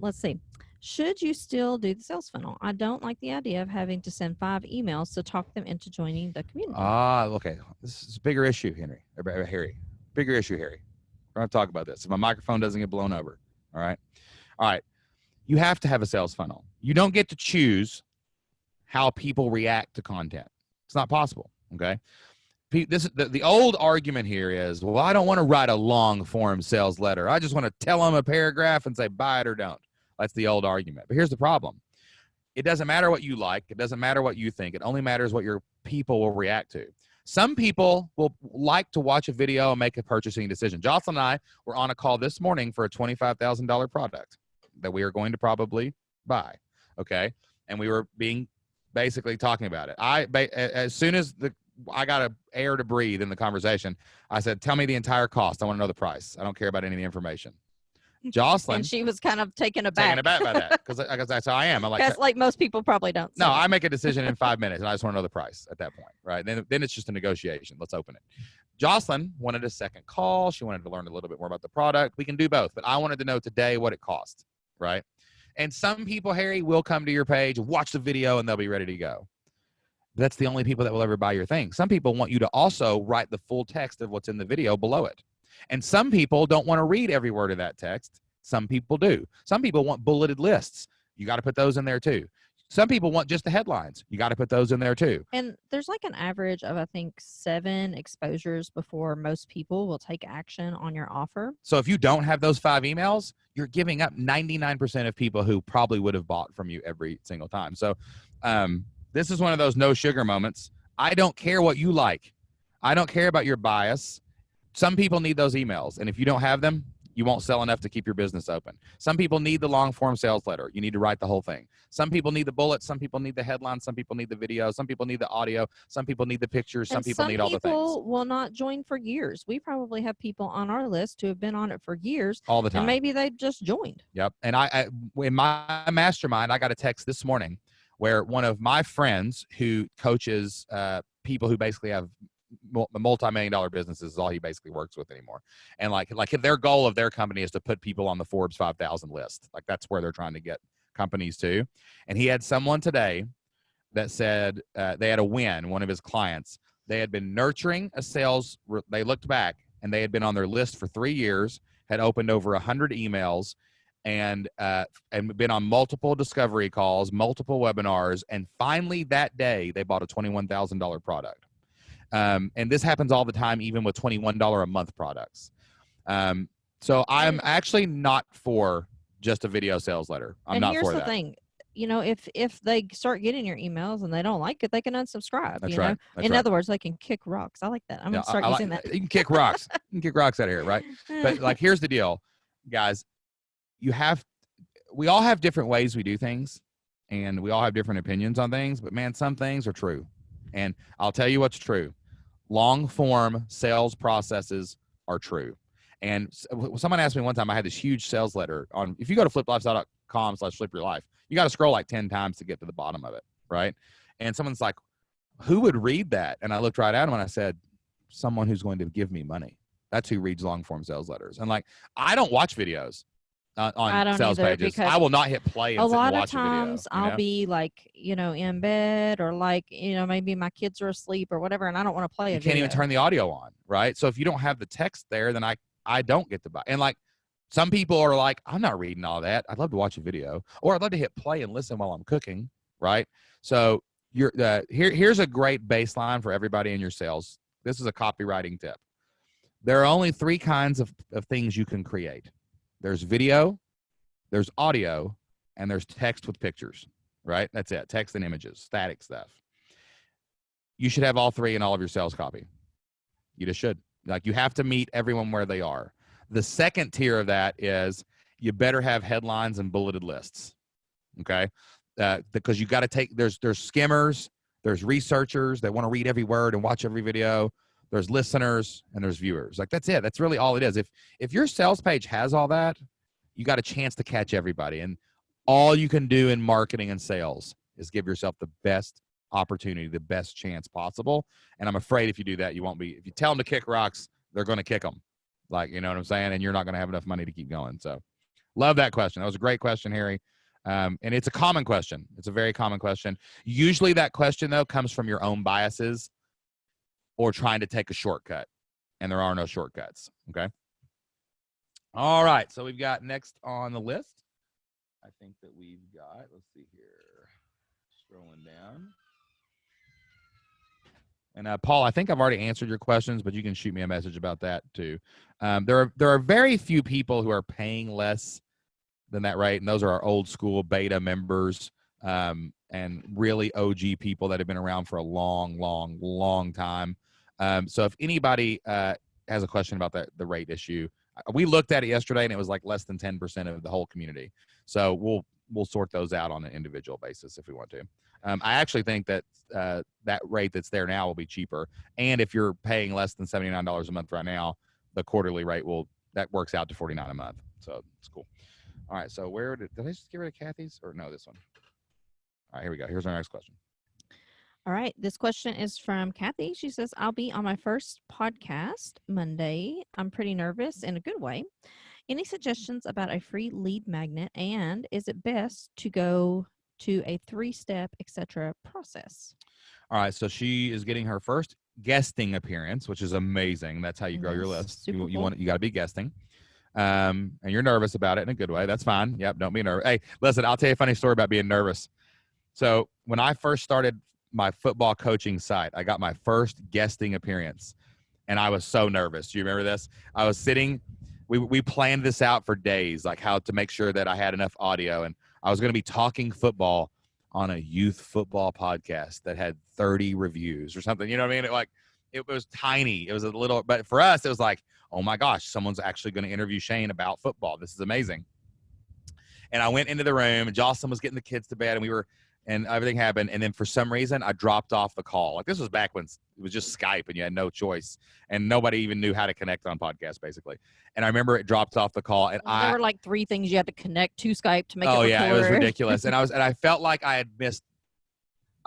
Let's see. Should you still do the sales funnel? I don't like the idea of having to send 5 emails to talk them into joining the community. Okay. This is a bigger issue, Harry. bigger issue, Harry. We're going to talk about this. If my microphone doesn't get blown over. All right. All right. You have to have a sales funnel. You don't get to choose how people react to content. It's not possible. Okay. The old argument here is, well, I don't want to write a long form sales letter. I just want to tell them a paragraph and say, buy it or don't. That's the old argument. But here's the problem. It doesn't matter what you like. It doesn't matter what you think. It only matters what your people will react to. Some people will like to watch a video and make a purchasing decision. Jocelyn and I were on a call this morning for a $25,000 product that we are going to probably buy. Okay. And we were basically talking about it. As soon as I got an air to breathe in the conversation, I said, tell me the entire cost. I want to know the price. I don't care about any of the information. Jocelyn. And she was kind of taken aback. Taken aback by that because that's how I am. I'm like most people probably don't. No, I make a decision in 5 minutes and I just want to know the price at that point, right? Then it's just a negotiation. Let's open it. Jocelyn wanted a second call. She wanted to learn a little bit more about the product. We can do both, but I wanted to know today what it cost, right? And some people, Harry, will come to your page, watch the video, and they'll be ready to go. That's the only people that will ever buy your thing. Some people want you to also write the full text of what's in the video below it. And some people don't want to read every word of that text. Some people do. Some people want bulleted lists. You got to put those in there too. Some people want just the headlines. You got to put those in there too. And there's like an average of, I think, 7 exposures before most people will take action on your offer. So if you don't have those 5 emails, you're giving up 99% of people who probably would have bought from you every single time. So this is one of those no sugar moments. I don't care what you like. I don't care about your bias. Some people need those emails. And if you don't have them, you won't sell enough to keep your business open. Some people need the long form sales letter. You need to write the whole thing. Some people need the bullets. Some people need the headline. Some people need the video. Some people need the audio. Some people need the pictures. Some people need all the things. Some people will not join for years. We probably have people on our list who have been on it for years. All the time. And maybe they just joined. Yep. And I in my mastermind, I got a text this morning where one of my friends who coaches people who basically have multi-million-dollar businesses is all he basically works with anymore. And like their goal of their company is to put people on the Forbes 5,000 list. Like that's where they're trying to get companies to. And he had someone today that said they had a win, one of his clients. They had been nurturing a sales. They looked back and they had been on their list for 3 years, had opened over 100 emails and been on multiple discovery calls, multiple webinars. And finally that day they bought a $21,000 product. And this happens all the time, even with $21 a month products. So I'm actually not for just a video sales letter. I'm not for that. And here's the thing. You know, if they start getting your emails and they don't like it, they can unsubscribe. That's you right. know? That's In right. other words, they can kick rocks. I like that. I'm going to start using that. You can kick rocks. You can kick rocks out of here, right? But like, here's the deal, guys. We all have different ways we do things, and we all have different opinions on things. But man, some things are true, and I'll tell you what's true. Long form sales processes are true. And someone asked me one time, I had this huge sales letter on, if you go to fliplifestyle.com/flipyourlife, you got to scroll like 10 times to get to the bottom of it. Right. And someone's like, who would read that? And I looked right at him and I said, someone who's going to give me money. That's who reads long form sales letters. And like, I don't watch videos on sales pages. I will not hit play and a lot watch of times a video, I'll be like, in bed or like, maybe my kids are asleep or whatever, and I don't want to play a you video. can't even turn the audio on, right? So if you don't have the text there, then I don't get to buy. And like, some people are like, I'm not reading all that. I'd love to watch a video, or I'd love to hit play and listen while I'm cooking, right? So here's a great baseline for everybody in your sales. This is a copywriting tip. There are only 3 kinds of things you can create. There's video, there's audio, and there's text with pictures, right? That's it. Text and images, static stuff. You should have all 3 in all of your sales copy. You just should. Like, you have to meet everyone where they are. The second tier of that is you better have headlines and bulleted lists, okay? Because you got to take, there's skimmers, there's researchers that want to read every word and watch every video. There's listeners and there's viewers. Like, that's it. That's really all it is. If your sales page has all that, you got a chance to catch everybody. And all you can do in marketing and sales is give yourself the best opportunity, the best chance possible. And I'm afraid if you do that, you won't be. If you tell them to kick rocks, they're going to kick them. Like, you know what I'm saying? And you're not going to have enough money to keep going. So love that question. That was a great question, Harry. And it's a common question. It's a very common question. Usually that question, though, comes from your own biases or trying to take a shortcut. and there are no shortcuts. Okay. All right. So we've got next on the list. I think that we've got, let's see here, scrolling down. And Paul, I think I've already answered your questions, but you can shoot me a message about that too. There are very few people who are paying less than that rate, and those are our old school beta members and really OG people that have been around for a long time. So if anybody has a question about the rate issue, we looked at it yesterday, and it was like less than 10% of the whole community. So we'll sort those out on an individual basis if we want to. I actually think that that rate that's there now will be cheaper. And if you're paying less than $79 a month right now, the quarterly rate that works out to $49 a month. So it's cool. All right. So did I just get rid of Kathy's or no, this one? All right, here we go. Here's our next question. All right. This question is from Kathy. She says, I'll be on my first podcast Monday. I'm pretty nervous in a good way. Any suggestions about a free lead magnet? And is it best to go to a 3-step, etc. process? All right. So she is getting her first guesting appearance, which is amazing. That's how you grow your list. You got to be guesting. And you're nervous about it in a good way. That's fine. Yep. Don't be nervous. Hey, listen, I'll tell you a funny story about being nervous. So when I first started my football coaching site, I got my first guesting appearance, and I was so nervous. Do you remember this? I was sitting, we planned this out for days, like how to make sure that I had enough audio, and I was going to be talking football on a youth football podcast that had 30 reviews or something. You know what I mean? It was tiny. It was a little, but for us, it was like, oh my gosh, someone's actually going to interview Shane about football. This is amazing. And I went into the room, and Jocelyn was getting the kids to bed, and everything happened. And then for some reason, I dropped off the call. Like, this was back when it was just Skype and you had no choice, and nobody even knew how to connect on podcasts, basically. And I remember it dropped off the call, and There were like 3 things you had to connect to Skype to make it record. Oh yeah, it was ridiculous. And I felt like I had missed.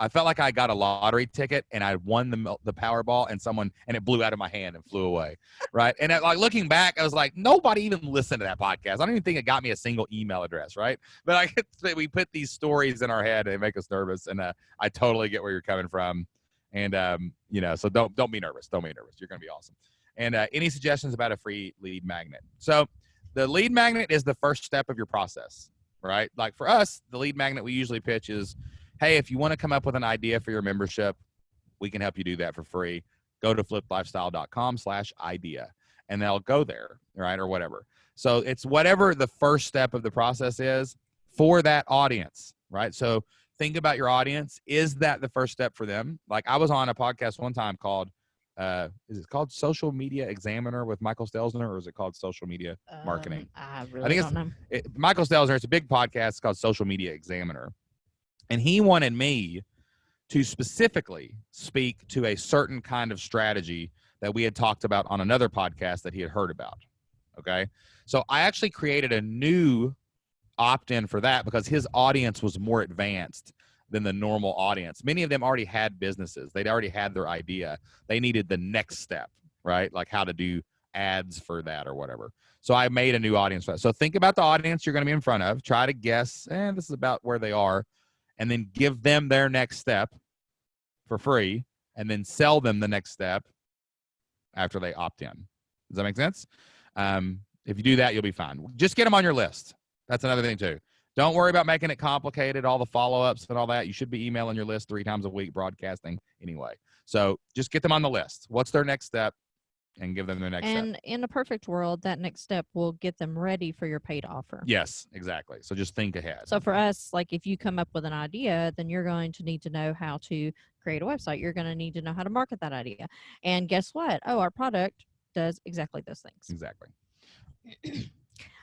I felt like I got a lottery ticket and I won the Powerball, and it blew out of my hand and flew away. Right. And looking back, I was like, nobody even listened to that podcast. I don't even think it got me a single email address. Right. But we put these stories in our head and they make us nervous. And I totally get where you're coming from. And, so don't be nervous. Don't be nervous. You're going to be awesome. And any suggestions about a free lead magnet? So the lead magnet is the first step of your process. Right. Like for us, the lead magnet we usually pitch is, hey, if you want to come up with an idea for your membership, we can help you do that for free. Go to flippedlifestyle.com/idea, and they'll go there, right, or whatever. So it's whatever the first step of the process is for that audience, right? So think about your audience. Is that the first step for them? Like I was on a podcast one time called, is it called Social Media Examiner with Michael Stelzner, or is it called Social Media Marketing? I really don't know. Michael Stelzner, it's a big podcast. It's called Social Media Examiner. And he wanted me to specifically speak to a certain kind of strategy that we had talked about on another podcast that he had heard about. Okay. So I actually created a new opt-in for that because his audience was more advanced than the normal audience. Many of them already had businesses. They'd already had their idea. They needed the next step, right? Like how to do ads for that or whatever. So I made a new audience for that. So think about the audience you're going to be in front of. Try to guess, this is about where they are. And then give them their next step for free, and then sell them the next step after they opt in. Does that make sense? If you do that, you'll be fine. Just get them on your list. That's another thing too. Don't worry about making it complicated, all the follow-ups and all that. You should be emailing your list 3 times a week, broadcasting anyway. So just get them on the list. What's their next step? And give them their next step. And in a perfect world, that next step will get them ready for your paid offer. Yes, exactly. So just think ahead. So for us, like if you come up with an idea, then you're going to need to know how to create a website. You're going to need to know how to market that idea. And guess what? Oh, our product does exactly those things. Exactly.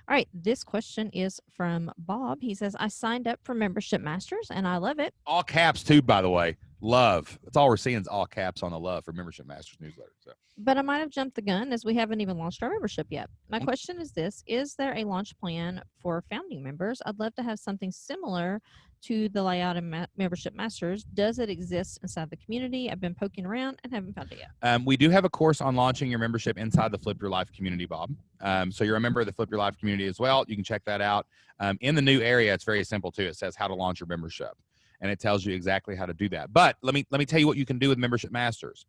All right. This question is from Bob. He says, I signed up for Membership Masters and I love it. All caps too, by the way. Love. That's all we're seeing is all caps on the love for Membership Masters newsletter. So. But I might have jumped the gun as we haven't even launched our membership yet. My question is this: is there a launch plan for founding members? I'd love to have something similar to the layout in Membership Masters. Does it exist inside the community? I've been poking around and haven't found it yet. We do have a course on launching your membership inside the Flip Your Life community, Bob. So you're a member of the Flip Your Life community as well. You can check that out. In the new area, it's very simple too. It says how to launch your membership, and it tells you exactly how to do that. But let me tell you what you can do with Membership Masters.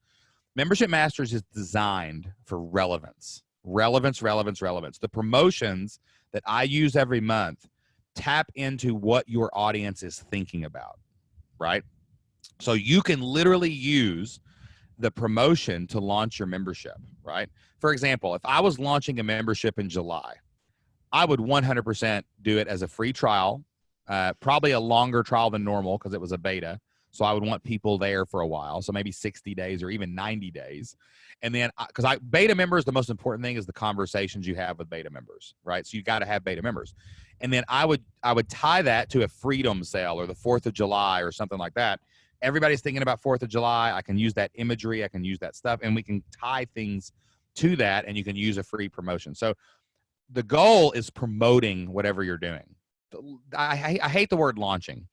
Membership Masters is designed for relevance. Relevance. The promotions that I use every month tap into what your audience is thinking about, right? So you can literally use the promotion to launch your membership, right? For example, if I was launching a membership in July, I would 100% do it as a free trial, probably a longer trial than normal because it was a beta. So I would want people there for a while. So maybe 60 days or even 90 days. And then, because beta members, the most important thing is the conversations you have with beta members, right? So you got to have beta members. And then I would tie that to a freedom sale or the 4th of July or something like that. Everybody's thinking about 4th of July. I can use that imagery. I can use that stuff. And we can tie things to that, and you can use a free promotion. So the goal is promoting whatever you're doing. I hate the word launching.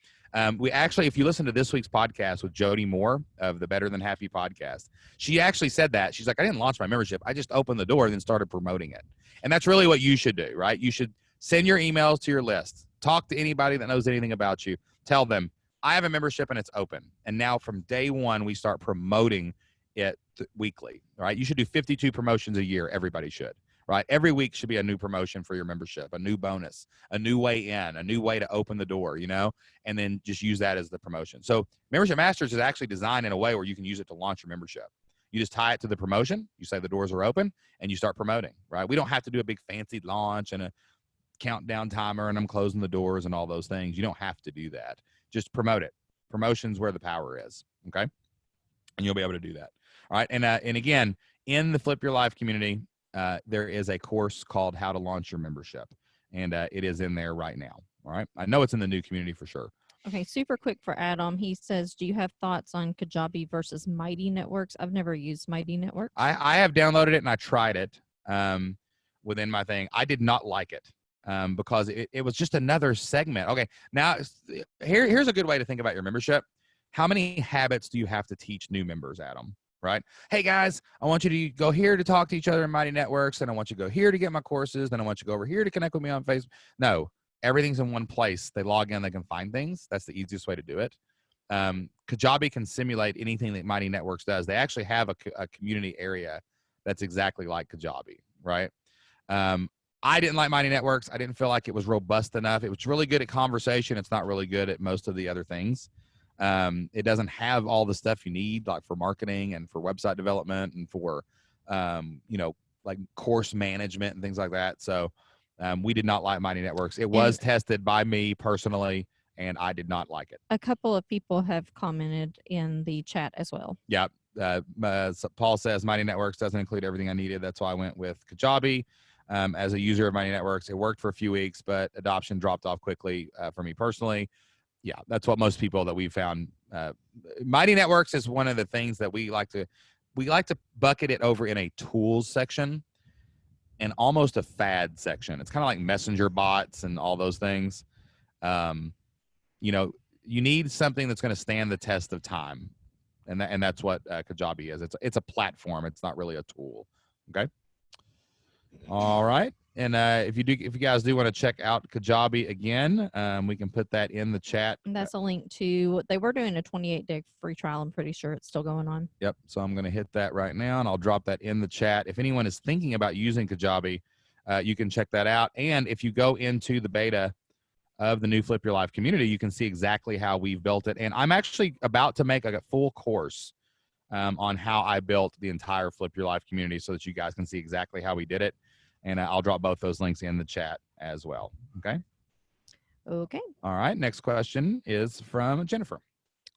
We actually, if you listen to this week's podcast with Jody Moore of the Better Than Happy podcast, she actually said that. She's like, I didn't launch my membership. I just opened the door and then started promoting it. And that's really what you should do, right? You should send your emails to your list. Talk to anybody that knows anything about you. Tell them, I have a membership and it's open. And now from day one, we start promoting it weekly, right? You should do 52 promotions a year. Everybody should. Right? Every week should be a new promotion for your membership, a new bonus, a new way in, a new way to open the door, and then just use that as the promotion. So Membership Masters is actually designed in a way where you can use it to launch your membership. You just tie it to the promotion. You say the doors are open and you start promoting, right? We don't have to do a big fancy launch and a countdown timer and I'm closing the doors and all those things. You don't have to do that. Just promote it. Promotion's where the power is. Okay. And you'll be able to do that. All right. And again, in the Flip Your Life community, there is a course called How to Launch Your Membership, and it is in there right now. All right. I know it's in the new community for sure. Okay, super quick for Adam. He says, do you have thoughts on Kajabi versus Mighty Networks? I've never used Mighty Networks. I have downloaded it and I tried it within my thing. I did not like it because it was just another segment. Okay, now here's a good way to think about your membership. How many habits do you have to teach new members, Adam? Right? Hey guys, I want you to go here to talk to each other in Mighty Networks, and I want you to go here to get my courses, then I want you to go over here to connect with me on Facebook. No, everything's in one place. They log in, they can find things. That's the easiest way to do it. Kajabi can simulate anything that Mighty Networks does. They actually have a community area that's exactly like Kajabi, right? I didn't like Mighty Networks. I didn't feel like it was robust enough. It was really good at conversation. It's not really good at most of the other things. It doesn't have all the stuff you need, like for marketing and for website development and for, like course management and things like that. So we did not like Mighty Networks. It was tested by me personally, and I did not like it. A couple of people have commented in the chat as well. Yeah. Paul says Mighty Networks doesn't include everything I needed. That's why I went with Kajabi. As a user of Mighty Networks, it worked for a few weeks, but adoption dropped off quickly for me personally. Yeah, that's what most people that we found. Mighty Networks is one of the things that we like to bucket it over in a tools section and almost a fad section. It's kind of like messenger bots and all those things. You need something that's going to stand the test of time, and that's what Kajabi is. It's a platform. It's not really a tool. Okay. All right. And if you guys do want to check out Kajabi again, we can put that in the chat. And that's a link to, they were doing a 28-day free trial. I'm pretty sure it's still going on. Yep. So I'm going to hit that right now, and I'll drop that in the chat. If anyone is thinking about using Kajabi, you can check that out. And if you go into the beta of the new Flip Your Life community, you can see exactly how we've built it. And I'm actually about to make a full course on how I built the entire Flip Your Life community so that you guys can see exactly how we did it. And I'll drop both those links in the chat as well. Okay. Okay. All right. Next question is from Jennifer.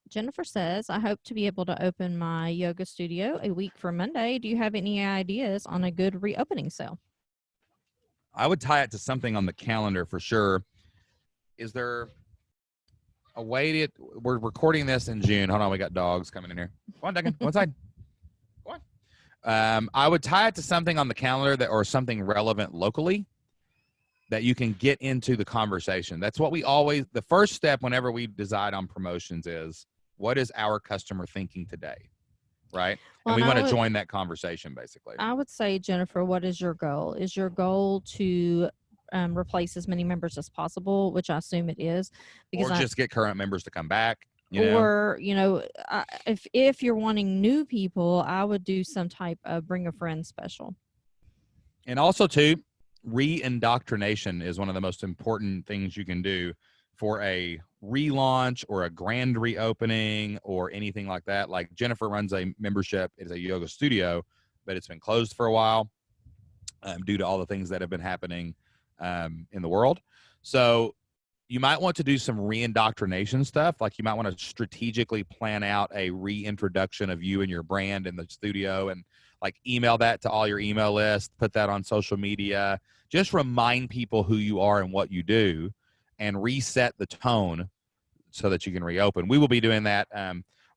Jennifer says, I hope to be able to open my yoga studio a week from Monday. Do you have any ideas on a good reopening sale? I would tie it to something on the calendar for sure. Is there a way we're recording this in June. Hold on. We got dogs coming in here. Come on, Duncan. One side. I would tie it to something on the calendar or something relevant locally that you can get into the conversation. That's what the first step whenever we decide on promotions is, what is our customer thinking today? Right. Well, and we want to join that conversation basically. I would say, Jennifer, what is your goal? Is your goal to replace as many members as possible, which I assume it is, or just get current members to come back? You know? Or, if you're wanting new people, I would do some type of bring a friend special. And also, too, re-indoctrination is one of the most important things you can do for a relaunch or a grand reopening or anything like that. Like Jennifer runs a membership. It's a yoga studio, but it's been closed for a while due to all the things that have been happening in the world. So you might want to do some re-indoctrination stuff. Like you might want to strategically plan out a reintroduction of you and your brand in the studio, and like email that to all your email list, put that on social media, just remind people who you are and what you do, and reset the tone so that you can reopen. We will be doing that.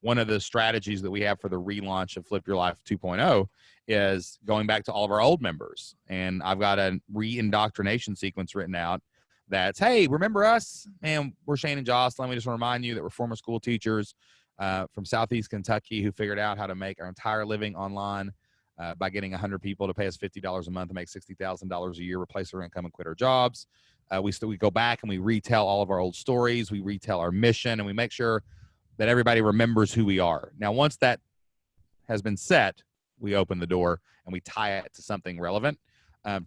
One of the strategies that we have for the relaunch of Flip Your Life 2.0 is going back to all of our old members. And I've got a re-indoctrination sequence written out that's, hey, remember us? Man, we're Shane and Jocelyn. We just want to remind you that we're former school teachers from Southeast Kentucky who figured out how to make our entire living online by getting 100 people to pay us $50 a month to make $60,000 a year, replace our income and quit our jobs. We go back and we retell all of our old stories. We retell our mission, and we make sure that everybody remembers who we are. Now, once that has been set, we open the door and we tie it to something relevant.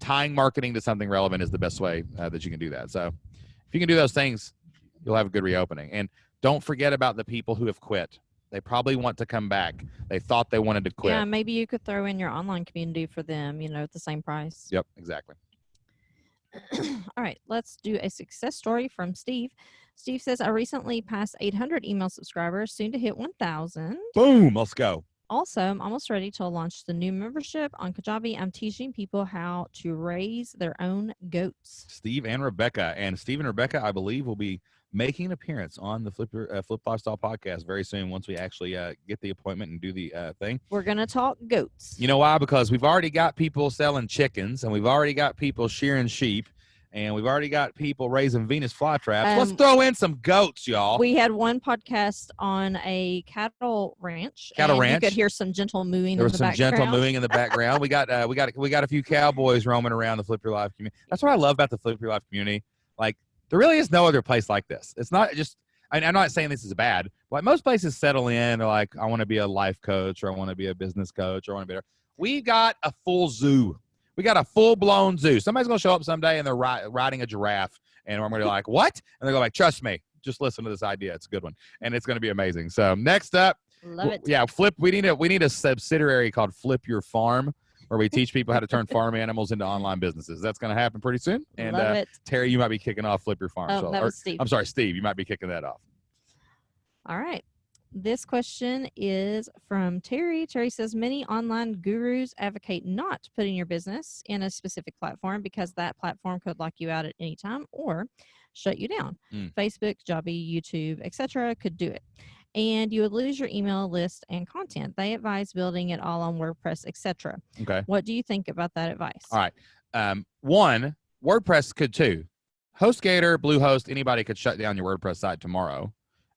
Tying marketing to something relevant is the best way that you can do that. So if you can do those things, you'll have a good reopening. And don't forget about the people who have quit. They probably want to come back. They thought they wanted to quit. Yeah, maybe you could throw in your online community for them, at the same price. Yep, exactly. All right, let's do a success story from Steve. Steve says, I recently passed 800 email subscribers, soon to hit 1,000. Boom, let's go. Also, I'm almost ready to launch the new membership on Kajabi. I'm teaching people how to raise their own goats. Steve and Rebecca. And Steve and Rebecca, I believe, will be making an appearance on the Flip Lifestyle podcast very soon once we actually get the appointment and do the thing. We're going to talk goats. You know why? Because we've already got people selling chickens, and we've already got people shearing sheep, and we've already got people raising Venus flytraps. Let's throw in some goats, y'all. We had one podcast on a cattle ranch. Cattle ranch. You could hear some gentle mooing. There was some gentle mooing in the background. We got a few cowboys roaming around the Flip Your Life community. That's what I love about the Flip Your Life community. Like, there really is no other place like this. It's not just. I'm not saying this is bad. Like most places settle in, they're like, I want to be a life coach, or I want to be a business coach, or I want to be. We got a full zoo. We got a full-blown zoo. Somebody's going to show up someday, and they're riding a giraffe, and I'm going to be like, what? And they're going to be like, trust me, just listen to this idea. It's a good one, and it's going to be amazing. So next up, Love it. Yeah, Flip. We need a subsidiary called Flip Your Farm, where we teach people how to turn farm animals into online businesses. That's going to happen pretty soon. And Love it. Terry, you might be kicking off Flip Your Farm. Oh, that was Steve. I'm sorry, Steve. You might be kicking that off. All right. This question is from Terry. Terry says, many online gurus advocate not putting your business in a specific platform because that platform could lock you out at any time or shut you down. Facebook, Kajabi, YouTube, etc. could do it. And you would lose your email list and content. They advise building it all on WordPress, etc. Okay. What do you think about that advice? All right. One, WordPress could too. HostGator, Bluehost, anybody could shut down your WordPress site tomorrow.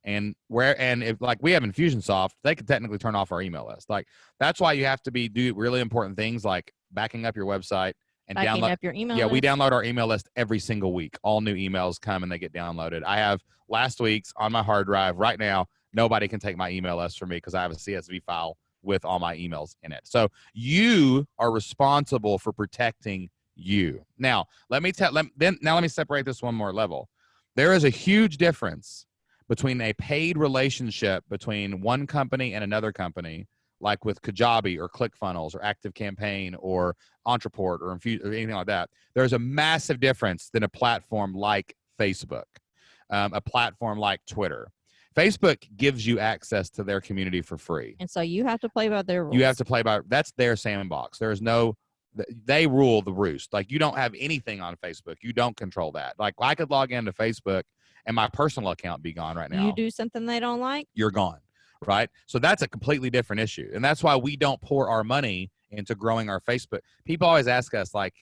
And if like we have Infusionsoft, they could technically turn off our email list. Like that's why you have to do really important things like backing up your website and Backing up your email list. We download our email list every single week. All new emails come and they get downloaded. I have last week's on my hard drive right now. Nobody can take my email list from me because I have a CSV file with all my emails in it. So you are responsible for protecting you. Now, let me separate this one more level. There is a huge difference between a paid relationship between one company and another company, like with Kajabi or ClickFunnels or ActiveCampaign or Ontraport or anything like that. There's a massive difference than a platform like Facebook, a platform like Twitter. Facebook gives you access to their community for free. And so you have to play by their rules. You have to play by, that's their sandbox. There is no, they rule the roost. Like you don't have anything on Facebook. You don't control that. Like I could log into Facebook and my personal account be gone right now. You do something they don't like, you're gone, right? So that's a completely different issue. And that's why we don't pour our money into growing our Facebook. People always ask us like,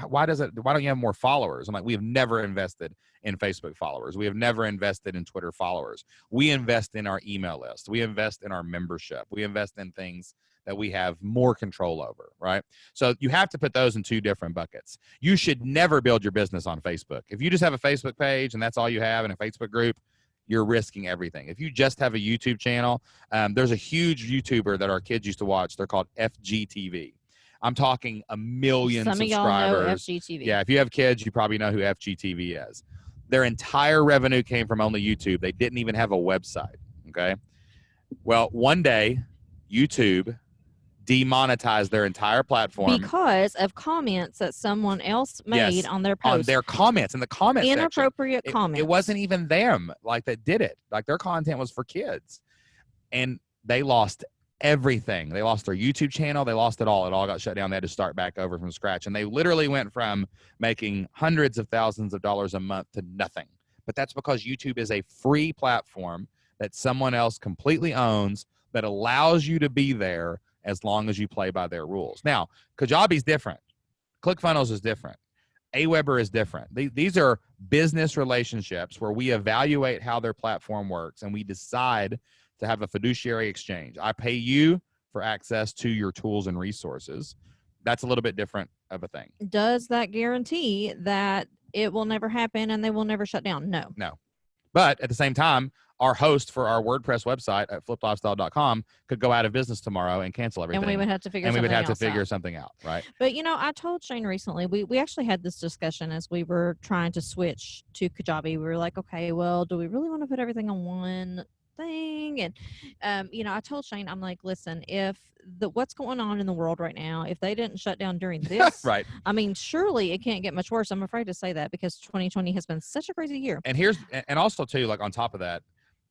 why don't you have more followers? I'm like, we have never invested in Facebook followers. We have never invested in Twitter followers. We invest in our email list. We invest in our membership. We invest in things that we have more control over, right? So you have to put those in two different buckets. You should never build your business on Facebook. If you just have a Facebook page and that's all you have in a Facebook group, you're risking everything. If you just have a YouTube channel, there's a huge YouTuber that our kids used to watch. They're called FGTV. I'm talking a million Some of y'all know subscribers. FGTV. Yeah, if you have kids, you probably know who FGTV is. Their entire revenue came from only YouTube. They didn't even have a website, okay? Well, one day, YouTube demonetized their entire platform Because of comments that someone else made Yes, on their on post. their comments in the comment section. Inappropriate comments. It wasn't even them like that did it. Like their content was for kids, and they lost everything. They lost their YouTube channel. They lost it all. It all got shut down. They had to start back over from scratch, and they literally went from making hundreds of thousands of dollars a month to nothing. But that's because YouTube is a free platform that someone else completely owns that allows you to be there as long as you play by their rules. Now, Kajabi's different. ClickFunnels is different. Aweber is different. These are business relationships where we evaluate how their platform works and we decide to have a fiduciary exchange. I pay you for access to your tools and resources. That's a little bit different of a thing. Does that guarantee that it will never happen and they will never shut down? No. No. But at the same time, our host for our WordPress website at fliplifestyle.com could go out of business tomorrow and cancel everything. And we would have to figure and we something would have to else figure out. something out, right? But, you know, I told Shane recently, we actually had this discussion as we were trying to switch to Kajabi. We were like, okay, well, do we really want to put everything on one thing? And, you know, I told Shane, I'm like, listen, if what's going on in the world right now, if they didn't shut down during this, Right. I mean, surely it can't get much worse. I'm afraid to say that because 2020 has been such a crazy year. And also too, like on top of that,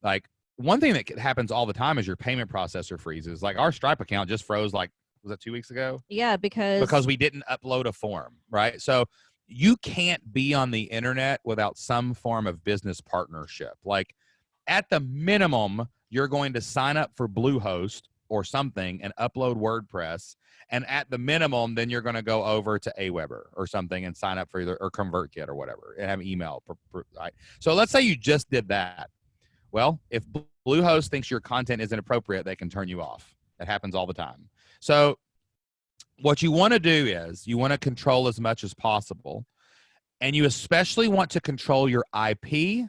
like one thing that happens all the time is your payment processor freezes. Like our Stripe account just froze, like, was that 2 weeks ago? Yeah, because we didn't upload a form, right? So you can't be on the internet without some form of business partnership. Like at the minimum, you're going to sign up for Bluehost or something and upload WordPress. And at the minimum, then you're going to go over to Aweber or something and sign up for either or ConvertKit or whatever and have email. Right? So let's say you just did that. Well, if Bluehost thinks your content isn't appropriate, they can turn you off. That happens all the time. So what you want to do is you want to control as much as possible. And you especially want to control your IP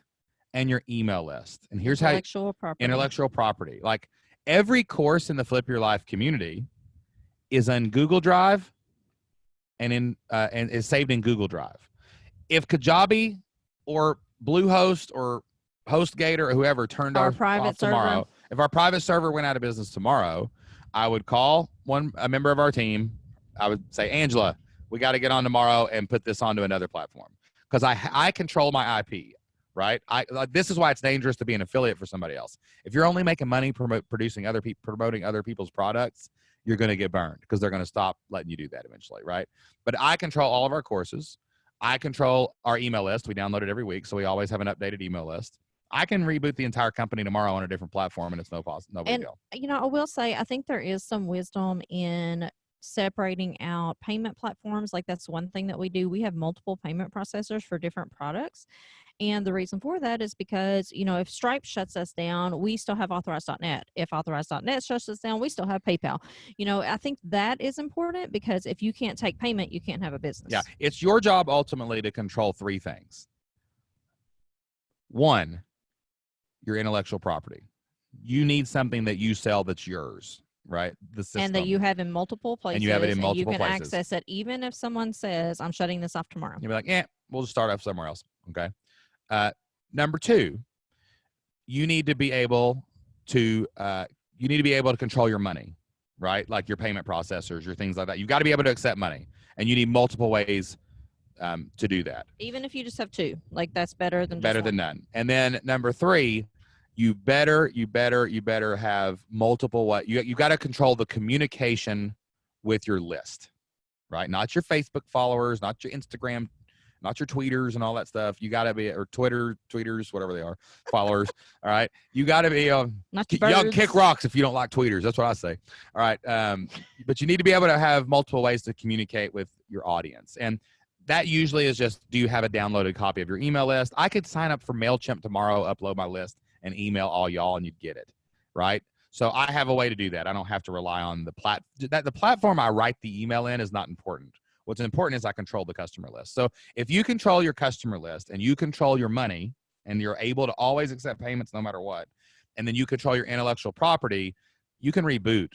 and your email list. And here's how intellectual property. Like every course in the Flip Your Life community is on Google Drive and is saved in Google Drive. If Kajabi or Bluehost or HostGator or whoever turned Our off private tomorrow, server. if our private server went out of business tomorrow, I would call a member of our team. I would say, Angela, we got to get on tomorrow and put this onto another platform because I control my IP, right? This is why it's dangerous to be an affiliate for somebody else. If you're only making money promoting other people's products, you're going to get burned because they're going to stop letting you do that eventually, right? But I control all of our courses. I control our email list. We download it every week, so we always have an updated email list. I can reboot the entire company tomorrow on a different platform, and it's no big deal. You know, I will say, I think there is some wisdom in separating out payment platforms. Like that's one thing that we do. We have multiple payment processors for different products. And the reason for that is because, you know, if Stripe shuts us down, we still have Authorize.net. If Authorize.net shuts us down, we still have PayPal. You know, I think that is important because if you can't take payment, you can't have a business. Yeah, it's your job ultimately to control three things. One, your intellectual property. You need something that you sell that's yours, right? The system. And that you have in multiple places. And you have it in multiple you can places. access it even if someone says, I'm shutting this off tomorrow. You'll be like, yeah, we'll just start off somewhere else. Okay. Number two, you need to be able to control your money, right? Like your payment processors, your things like that. You've got to be able to accept money, and you need multiple ways to do that. Even if you just have two, like that's better than none. And then number three, you better have multiple you got to control the communication with your list, right? Not your Facebook followers, not your Instagram, not your tweeters and all that stuff. You got to be, or tweeters, whatever they are, followers. All right. You got to be young kick rocks if you don't like tweeters. That's what I say. All right. But you need to be able to have multiple ways to communicate with your audience. And that usually is just, do you have a downloaded copy of your email list? I could sign up for MailChimp tomorrow, upload my list, and email all y'all, and you'd get it, right? So I have a way to do that. I don't have to rely on the platform I write the email in is not important. What's important is I control the customer list. So if you control your customer list and you control your money, and you're able to always accept payments no matter what, and then you control your intellectual property, you can reboot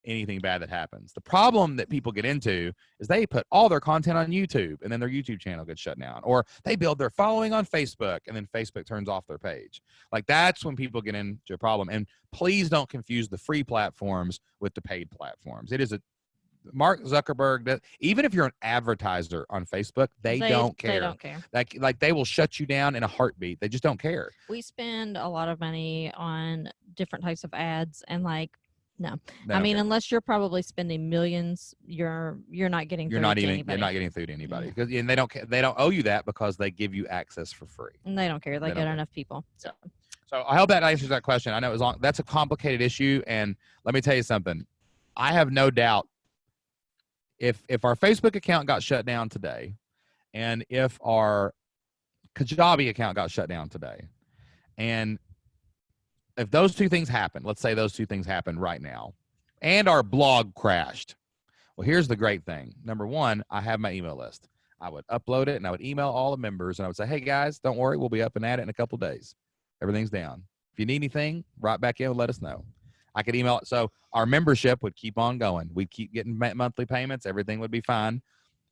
anything bad that happens. The problem that people get into is they put all their content on YouTube and then their YouTube channel gets shut down, or they build their following on Facebook and then Facebook turns off their page. Like, that's when people get into a problem. And please don't confuse the free platforms with the paid platforms. It is a Mark Zuckerberg, even if you're an advertiser on Facebook, they don't care. They don't care. Like they will shut you down in a heartbeat. They just don't care. We spend a lot of money on different types of ads, and like, no. They I don't mean, care. unless you're probably spending millions, you're not getting You're through not to even anybody. you're not getting through to anybody, and they don't owe you that because they give you access for free. And they don't care. They They don't get care. enough people. So So I hope that answers that question. I know it was long. That's a complicated issue, and let me tell you something. I have no doubt if our Facebook account got shut down today, and if our Kajabi account got shut down today, and if those two things happen, let's say those two things happen right now, and our blog crashed. Well, here's the great thing. Number one, I have my email list. I would upload it and I would email all the members and I would say, hey guys, don't worry, we'll be up and at it in a couple of days. Everything's down. If you need anything, write back in and let us know. I could email it. So our membership would keep on going. We'd keep getting monthly payments. Everything would be fine.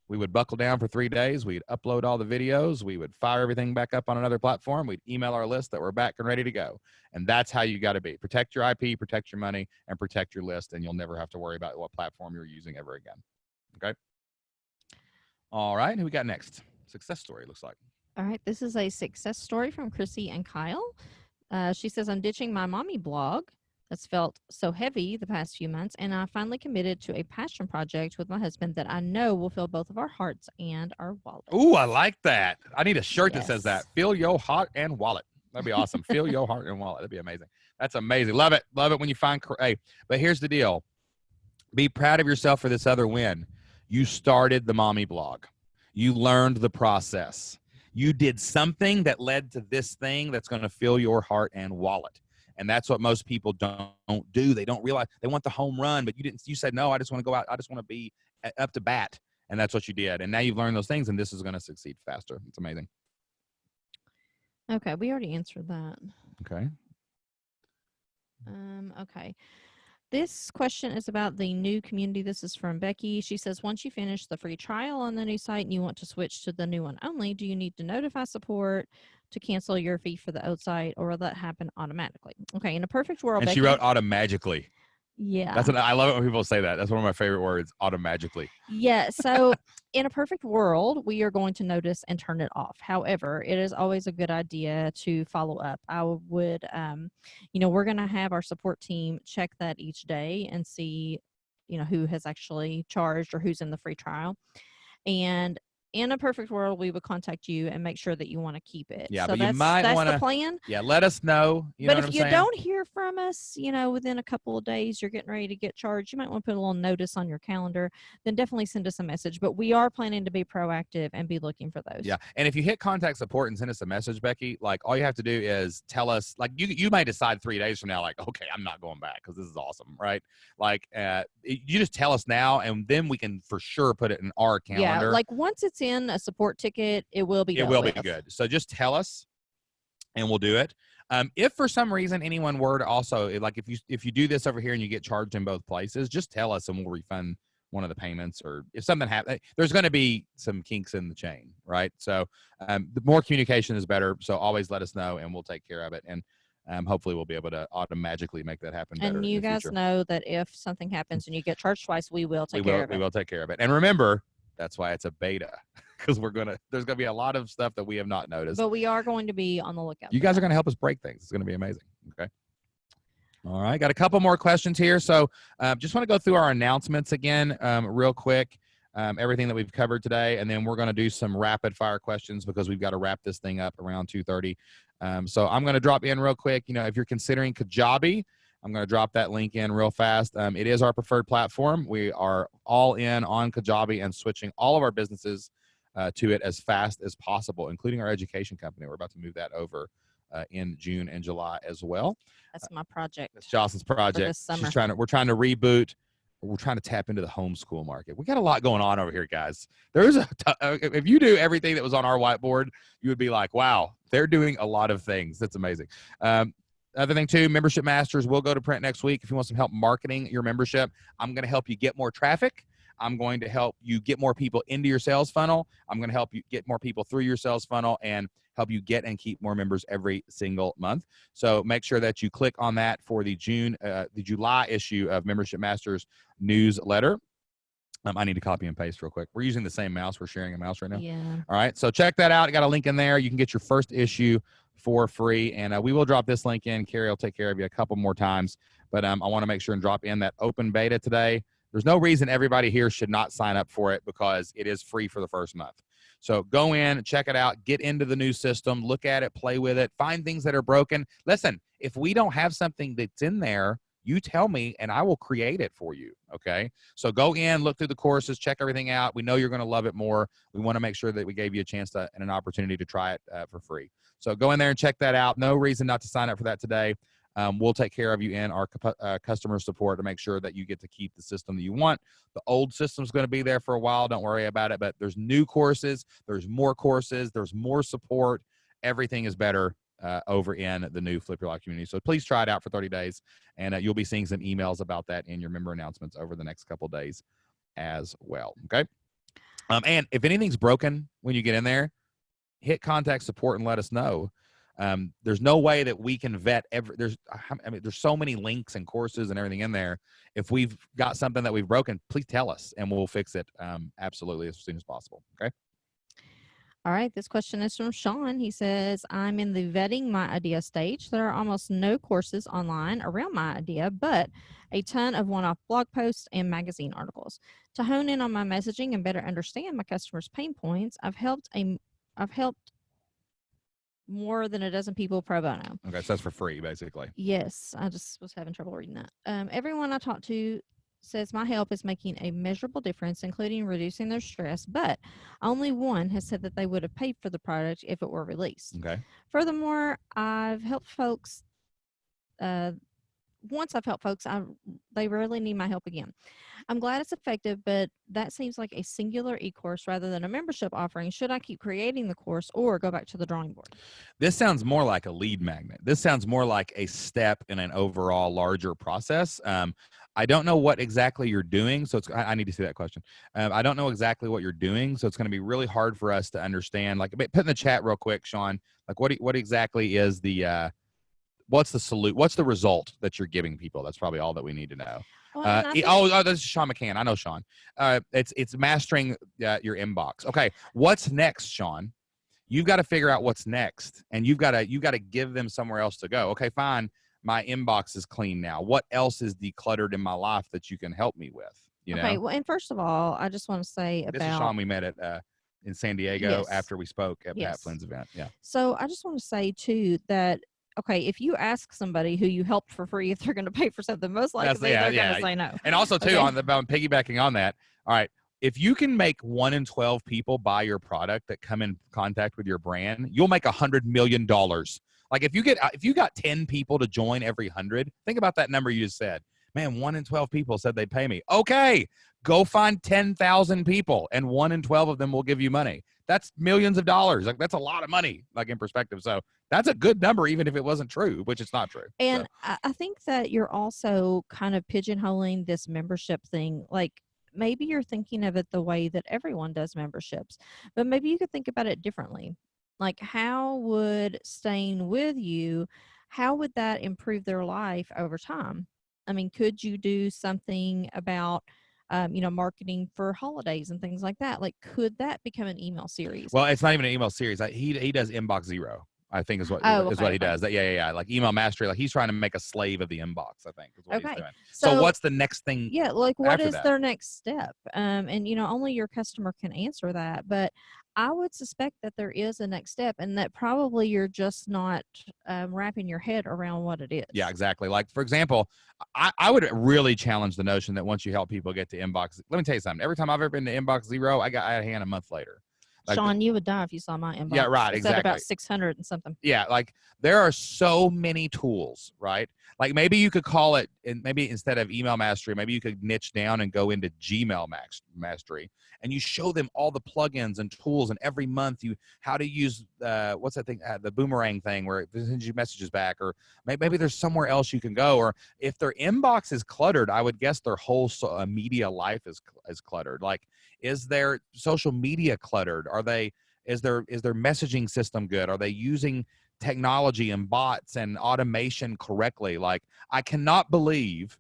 We would buckle down for 3 days. We'd upload all the videos. We would fire everything back up on another platform. We'd email our list that we're back and ready to go. And that's how you got to be. Protect your IP, protect your money, and protect your list, and you'll never have to worry about what platform you're using ever again. Okay? All right. Who we got next? Success story, looks like. all right, this is a success story from Chrissy and Kyle. She says, I'm ditching my mommy blog that's felt so heavy the past few months, and I finally committed to a passion project with my husband that I know will fill both of our hearts and our wallet. Ooh, I like that. I need a shirt that says that. Yes. Fill your heart and wallet. That'd be awesome. Fill your heart and wallet. That'd be amazing. That's amazing. Love it. Love it when you find, hey, but here's the deal. Be proud of yourself for this other win. You started the mommy blog. You learned the process. You did something that led to this thing that's going to fill your heart and wallet. And that's what most people don't do. They don't realize they want the home run, but you said, no, I just want to go out. I just want to be up to bat. And that's what you did. And now you've learned those things, and this is going to succeed faster. It's amazing. Okay, we already answered that. Okay. Okay. This question is about the new community. This is from Becky. She says, once you finish the free trial on the new site and you want to switch to the new one only, do you need to notify support to cancel your fee for the old site, or will that happen automatically? Okay, in a perfect world, And Becky, she wrote automagically. yeah. I love it when people say that. That's one of my favorite words, automagically. Yeah. So in a perfect world, we are going to notice and turn it off. However, it is always a good idea to follow up. I would, we're going to have our support team check that each day and see, who has actually charged or who's in the free trial. And in a perfect world, we would contact you and make sure that you want to keep it. Yeah, so but you might that's wanna- the plan. Yeah, let us know. You know But what if I'm you saying? don't hear from us, within a couple of days, you're getting ready to get charged, you might want to put a little notice on your calendar, then definitely send us a message. But we are planning to be proactive and be looking for those. Yeah, and if you hit contact support and send us a message, Becky, like all you have to do is tell us. Like you may decide 3 days from now, like, okay, I'm not going back because this is awesome, right? Like you just tell us now, and then we can for sure put it in our calendar. Yeah, like once it's in a support ticket, it will be. It dealt will be with. good. So just tell us, and we'll do it. If for some reason anyone were to also, like if you do this over here and you get charged in both places, just tell us and we'll refund one of the payments. Or if something happens, there's going to be some kinks in the chain, right? So the more communication is better. So always let us know and we'll take care of it. And hopefully we'll be able to automagically make that happen better. And you guys know that if something happens and you get charged twice, we will take care of it. We will take care of it. And remember, that's why it's a beta, because there's gonna be a lot of stuff that we have not noticed. But we are going to be on the lookout. You guys are gonna help us break things. It's gonna be amazing. Okay. All right, got a couple more questions here. So just want to go through our announcements again real quick. Everything that we've covered today, and then we're going to do some rapid fire questions because we've got to wrap this thing up around 2:30. So I'm going to drop in real quick. If you're considering Kajabi, I'm going to drop that link in real fast. It is our preferred platform. We are all in on Kajabi and switching all of our businesses to it as fast as possible, including our education company. We're about to move that over in June and July as well. That's my project. That's Jocelyn's project. this summer. We're trying to reboot we're trying to tap into the homeschool market. We got a lot going on over here, guys. There's if you do everything that was on our whiteboard, you would be like, wow, they're doing a lot of things. That's amazing. Other thing too, Membership Masters will go to print next week. If you want some help marketing your membership, I'm going to help you get more traffic. I'm going to help you get more people into your sales funnel. I'm going to help you get more people through your sales funnel and help you get and keep more members every single month. So make sure that you click on that for the July issue of Membership Masters newsletter. I need to copy and paste real quick. We're using the same mouse. We're sharing a mouse right now. Yeah. All right. So check that out. I got a link in there. You can get your first issue for free. And we will drop this link in. Carrie will take care of you a couple more times. But I want to make sure and drop in that open beta today. There's no reason everybody here should not sign up for it because it is free for the first month. So go in, check it out, get into the new system, look at it, play with it, find things that are broken. Listen, if we don't have something that's in there, you tell me and I will create it for you, okay? So go in, look through the courses, check everything out. We know you're going to love it more. We want to make sure that we gave you a chance and an opportunity to try it for free. So go in there and check that out. No reason not to sign up for that today. We'll take care of you in our customer support to make sure that you get to keep the system that you want. The old system's going to be there for a while. Don't worry about it. But there's new courses. There's more courses. There's more support. Everything is better over in the new Flip Your Life community. So please try it out for 30 days. And you'll be seeing some emails about that in your member announcements over the next couple of days as well. Okay. And if anything's broken when you get in there, hit contact support and let us know. There's no way that we can vet there's so many links and courses and everything in there. If we've got something that we've broken, please tell us and we'll fix it absolutely as soon as possible. Okay. All right. This question is from Sean. He says, I'm in the vetting my idea stage. There are almost no courses online around my idea, but a ton of one-off blog posts and magazine articles. To hone in on my messaging and better understand my customers' pain points, I've helped more than a dozen people pro bono. Okay, so that's for free, basically. Yes, I just was having trouble reading that. Everyone I talk to says my help is making a measurable difference, including reducing their stress, but only one has said that they would have paid for the product if it were released. Okay. Furthermore, I've helped folks. Once I've helped folks, they rarely need my help again. I'm glad it's effective, but that seems like a singular e-course rather than a membership offering. Should I keep creating the course or go back to the drawing board? This sounds more like a lead magnet. This sounds more like a step in an overall larger process. I don't know what exactly you're doing, so I need to see that question. I don't know exactly what you're doing, so it's going to be really hard for us to understand. Like, put in the chat real quick, Sean. Like, what exactly is the what's the result that you're giving people? That's probably all that we need to know. Well, this is Sean McCann. I know Sean. It's mastering your inbox. Okay, what's next, Sean? You've got to figure out what's next, and you've got to give them somewhere else to go. Okay, fine. My inbox is clean now. What else is decluttered in my life that you can help me with? You know? Okay. Well, and first of all, I just want to say this is Sean we met at in San Diego Yes. after we spoke at Yes. Pat Flynn's event. Yeah. So I just want to say too that okay, if you ask somebody who you helped for free if they're going to pay for something, most likely they're going to say no. And also too, Okay. about piggybacking on that. All right. If you can make 1 in 12 people buy your product that come in contact with your brand, you'll make $100 million. Like if you got 10 people to join every 100, think about that number you just said. Man, 1 in 12 people said they'd pay me. Okay, go find 10,000 people and 1 in 12 of them will give you money. That's millions of dollars. Like that's a lot of money, like in perspective. So that's a good number, even if it wasn't true, which it's not true. And So, I think that you're also kind of pigeonholing this membership thing. Like maybe you're thinking of it the way that everyone does memberships, but maybe you could think about it differently. Like how would staying with you, how would that improve their life over time? I mean, could you do something about, marketing for holidays and things like that? Like, could that become an email series? well, it's not even an email series. He does inbox zero, I think is what Oh, is what he okay. does. That yeah. Like email mastery. Like he's trying to make a slave of the inbox, I think is what he's Okay. doing. So what's the next thing? Yeah, like what after is that? their next step? And only your customer can answer that. But I would suspect that there is a next step and that probably you're just not wrapping your head around what it is. Yeah, exactly. Like, for example, I would really challenge the notion that once you help people get to inbox, let me tell you something. Every time I've ever been to inbox zero, I had a hand a month later. Like, Sean, you would die if you saw my inbox. Yeah, right, It's at about exactly. 600 and something. yeah, like there are so many tools, right? Like maybe you could call it, and maybe instead of email mastery, maybe you could niche down and go into Gmail mastery, and you show them all the plugins and tools, and every month how to use what's that thing, the boomerang thing where it sends you messages back, or maybe there's somewhere else you can go, or if their inbox is cluttered, I would guess their whole media life is cluttered. Like, is their social media cluttered? Is their messaging system good? Are they using technology and bots and automation correctly? Like, I cannot believe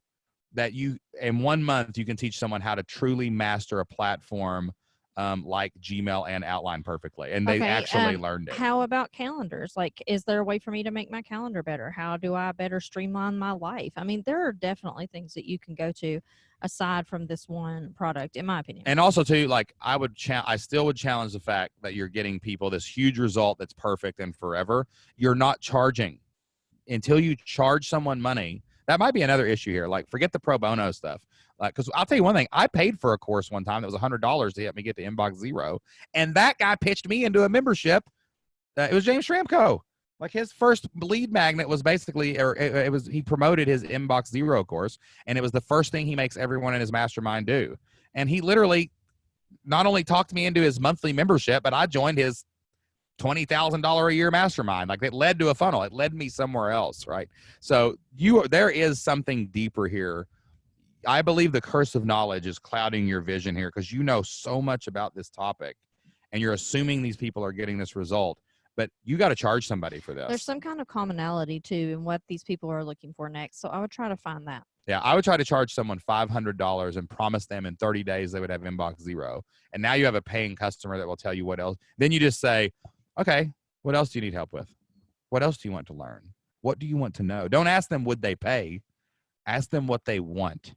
that in 1 month you can teach someone how to truly master a platform like Gmail and Outline perfectly, and they actually learned it. How about calendars? Like, is there a way for me to make my calendar better? How do I better streamline my life? I mean, there are definitely things that you can go to aside from this one product, in my opinion. And also too, like I still would challenge the fact that you're getting people this huge result that's perfect and forever. You're not charging until you charge someone money. That might be another issue here. Like, forget the pro bono stuff. Because I'll tell you one thing, I paid for a course one time that was $100 to help me get to Inbox Zero, and that guy pitched me into a membership. It was James Schramko. Like, his first lead magnet was basically, or he promoted his Inbox Zero course, and it was the first thing he makes everyone in his mastermind do. And he literally not only talked me into his monthly membership, but I joined his $20,000 a year mastermind. Like, it led to a funnel. It led me somewhere else, right? So there is something deeper here. I believe the curse of knowledge is clouding your vision here, because you know so much about this topic, and you're assuming these people are getting this result. But you got to charge somebody for this. There's some kind of commonality too in what these people are looking for next. So I would try to find that. Yeah, I would try to charge someone $500 and promise them in 30 days they would have Inbox Zero. And now you have a paying customer that will tell you what else. Then you just say, okay, what else do you need help with? What else do you want to learn? What do you want to know? Don't ask them would they pay. Ask them what they want.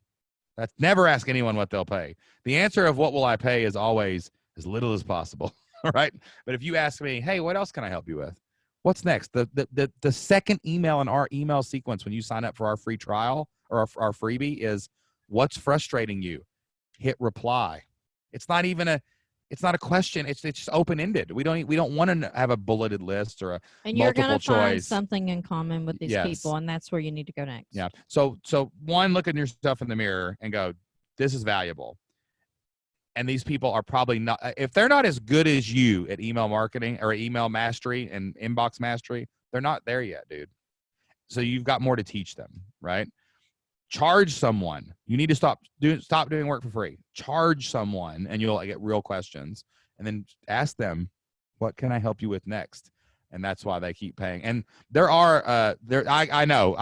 That's never ask anyone what they'll pay. The answer of what will I pay is always as little as possible. Right? But if you ask me, hey, what else can I help you with? What's next? The second email in our email sequence when you sign up for our free trial or our freebie is, what's frustrating you? Hit reply. It's not a question. It's just open-ended. We don't want to have a bulleted list or a And you're going to multiple find choice. something in common with these Yes. people, and that's where you need to go next. Yeah. So one, look at yourself in the mirror and go, this is valuable. And these people are probably not, if they're not as good as you at email marketing or email mastery and inbox mastery, they're not there yet, dude. So you've got more to teach them, right? Charge someone. You need to stop doing work for free. Charge someone, and you'll get real questions. And then ask them, what can I help you with next? And that's why they keep paying. And there are, I know,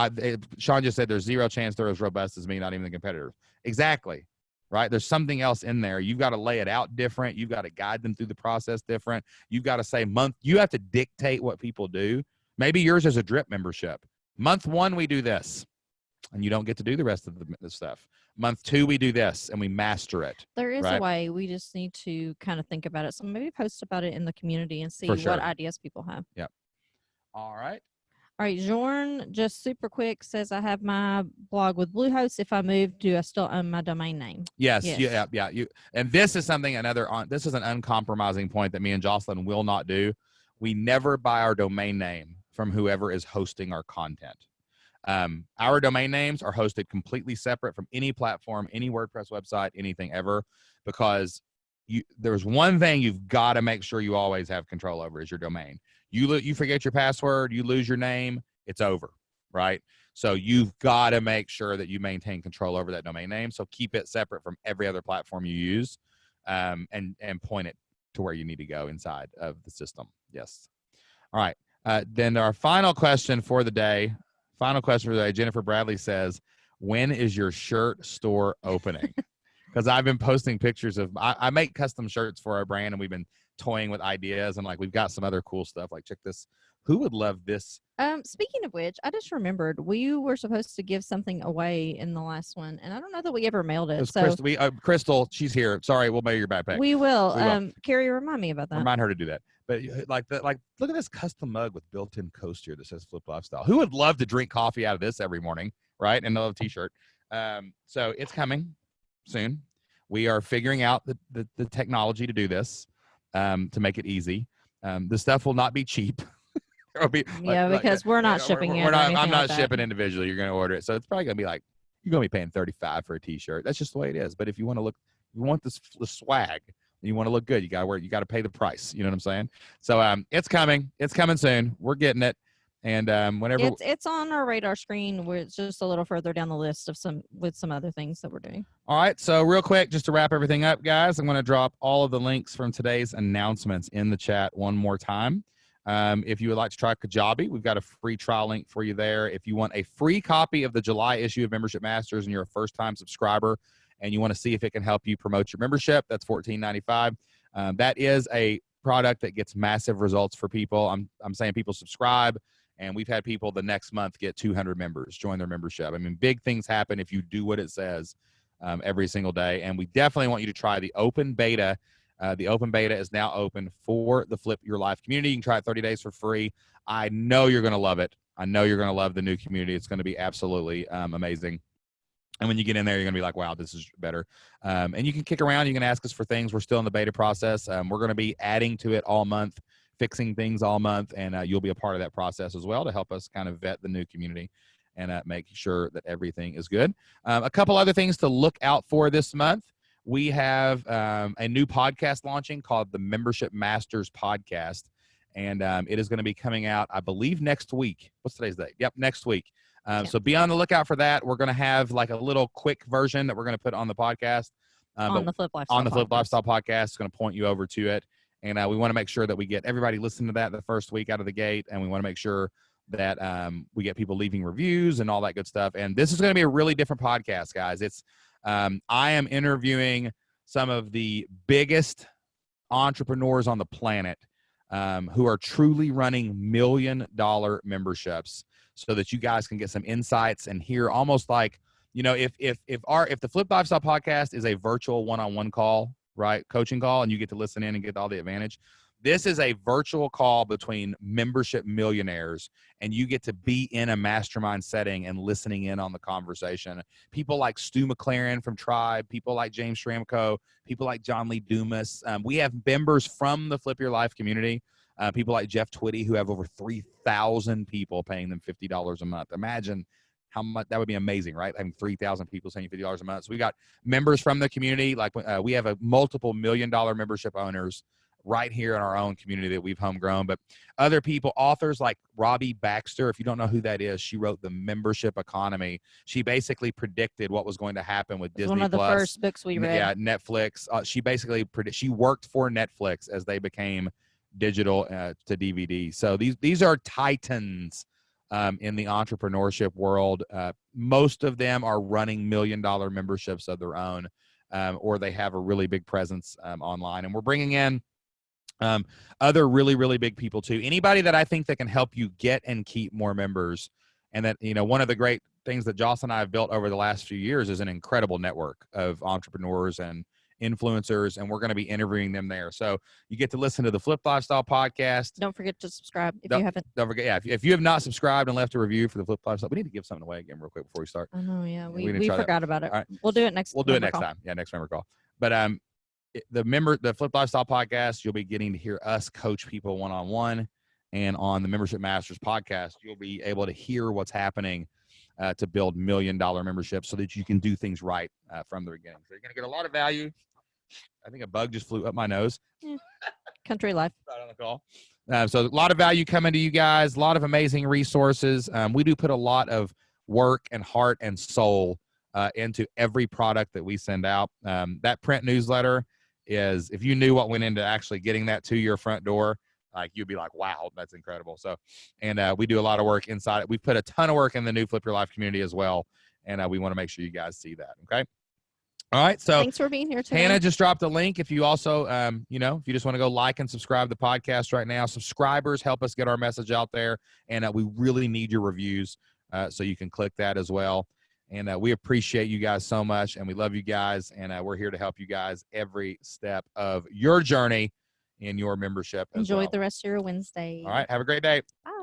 Sean just said there's zero chance they're as robust as me, not even the competitors. Exactly. Right? There's something else in there. You've got to lay it out different. You've got to guide them through the process different. You've got to say you have to dictate what people do. Maybe yours is a drip membership. Month 1, we do this, and you don't get to do the rest of the stuff. Month 2, we do this, and we master it. There is Right. a way. We just need to kind of think about it. So maybe post about it in the community and see For sure. what ideas people have. All right. All right, Jorn, just super quick, says I have my blog with Bluehost. If I move, do I still own my domain name? Yes. Yes. Yeah. And this is something this is an uncompromising point that me and Jocelyn will not do. We never buy our domain name from whoever is hosting our content. Our domain names are hosted completely separate from any platform, any WordPress website, anything ever, because there's one thing you've got to make sure you always have control over is your domain. You forget your password, you lose your name, it's over, right? So you've got to make sure that you maintain control over that domain name. So keep it separate from every other platform you use, and point it to where you need to go inside of the system. Yes. All right. Then our final question for the day. Jennifer Bradley says, when is your shirt store opening? Because I've been posting pictures of, I make custom shirts for our brand, and we've been toying with ideas, and like we've got some other cool stuff. Like, check this. Who would love this? Speaking of which, I just remembered we were supposed to give something away in the last one, and I don't know that we ever mailed it. So Crystal, she's here. Sorry, we'll mail your backpack. we will. We will. Carrie, remind me about that. Remind her to do that. But like look at this custom mug with built-in coaster here that says Flip Lifestyle. Who would love to drink coffee out of this every morning, right? And love a t-shirt. So it's coming soon. We are figuring out the technology to do this. to make it easy. The stuff will not be cheap. It'll be Yeah, because we're not shipping it. We're or not, anything I'm not like shipping that. individually. You're going to order it. So it's probably going to be like, you're going to be paying $35 for a t-shirt. That's just the way it is. But if you want to look, you want the swag and you want to look good, you got to wear it. You got to pay the price. You know what I'm saying? So it's coming. It's coming soon. We're getting it. And whenever It's on our radar screen. We're just a little further down the list of some other things that we're doing. All right. So real quick, just to wrap everything up, guys, I'm going to drop all of the links from today's announcements in the chat one more time. If you would like to try Kajabi, we've got a free trial link for you there. If you want a free copy of the July issue of Membership Masters and you're a first-time subscriber and you want to see if it can help you promote your membership, that's $14.95. That is a product that gets massive results for people. I'm saying people subscribe, and we've had people the next month get 200 members join their membership. I mean, big things happen if you do what it says every single day. And we definitely want you to try the open beta. The open beta is now open for the Flip Your Life community. You can try it 30 days for free. I know you're going to love it. I know you're going to love the new community. It's going to be absolutely amazing. And when you get in there, you're going to be like, wow, this is better. And you can kick around. You can ask us for things. We're still in the beta process. We're going to be adding to it all month, fixing things all month, and you'll be a part of that process as well to help us kind of vet the new community and make sure that everything is good. A couple other things to look out for this month. We have a new podcast launching called the Membership Masters Podcast, and it is going to be coming out, I believe, next week. What's today's date? Yep, next week. So be on the lookout for that. We're going to have like a little quick version that we're going to put on the podcast. On the Flip Lifestyle on the Flip podcast. Lifestyle podcast. It's going to point you over to it. And we want to make sure that we get everybody listening to that the first week out of the gate. And we want to make sure that we get people leaving reviews and all that good stuff. And this is going to be a really different podcast, guys. It's I am interviewing some of the biggest entrepreneurs on the planet who are truly running $1 million memberships so that you guys can get some insights and hear almost like, you know, if the Flip Lifestyle podcast is a virtual one-on-one call, right? Coaching call, and you get to listen in and get all the advantage. This is a virtual call between membership millionaires, and you get to be in a mastermind setting and listening in on the conversation. People like Stu McLaren from Tribe, people like James Schramko, people like John Lee Dumas. We have members from the Flip Your Life community, people like Jeff Twitty, who have over 3,000 people paying them $50 a month. Imagine how much that would be amazing, right? Having 3,000 people paying you $50 a month. So we got members from the community. Like we have a multiple $1 million membership owners right here in our own community that we've homegrown. But other people, authors like Robbie Baxter, if you don't know who that is, she wrote The Membership Economy. She basically predicted what was going to happen with Disney+. One of the first books we read. Yeah, Netflix. She basically she worked for Netflix as they became digital to DVD. So these are titans in the entrepreneurship world. Most of them are running $1 million memberships of their own, or they have a really big presence online. And we're bringing in other really, really big people too. Anybody that I think that can help you get and keep more members. And that, you know, one of the great things that Joss and I have built over the last few years is an incredible network of entrepreneurs and influencers, and we're going to be interviewing them there. So you get to listen to the Flip Lifestyle podcast. Don't forget to subscribe if you haven't. Don't forget, yeah, if you have not subscribed and left a review for the Flip Lifestyle, we need to give something away again real quick before we start. I know, yeah. We We didn't try that. forgot about it. All right. We'll do it next We'll do it member next call. time. Yeah, next member call. But the Flip Lifestyle podcast, you'll be getting to hear us coach people one-on-one. And on the Membership Masters podcast, you'll be able to hear what's happening to build $1 million memberships so that you can do things right from the beginning. So you're going to get a lot of value. I think a bug just flew up my nose. Country life. Right on the call. So a lot of value coming to you guys, a lot of amazing resources. We do put a lot of work and heart and soul into every product that we send out. That print newsletter is, if you knew what went into actually getting that to your front door, like you'd be like, wow, that's incredible. So, and we do a lot of work inside it. We've put a ton of work in the new Flip Your Life community as well. And we want to make sure you guys see that. Okay. All right. So Thanks for being here today. Hannah just dropped a link. If you also, you know, if you just want to go like and subscribe to the podcast right now, subscribers help us get our message out there. And we really need your reviews. So you can click that as well. And we appreciate you guys so much. And we love you guys. And we're here to help you guys every step of your journey in your membership. Enjoy as well. the rest of your Wednesday. All right. Have a great day. Bye.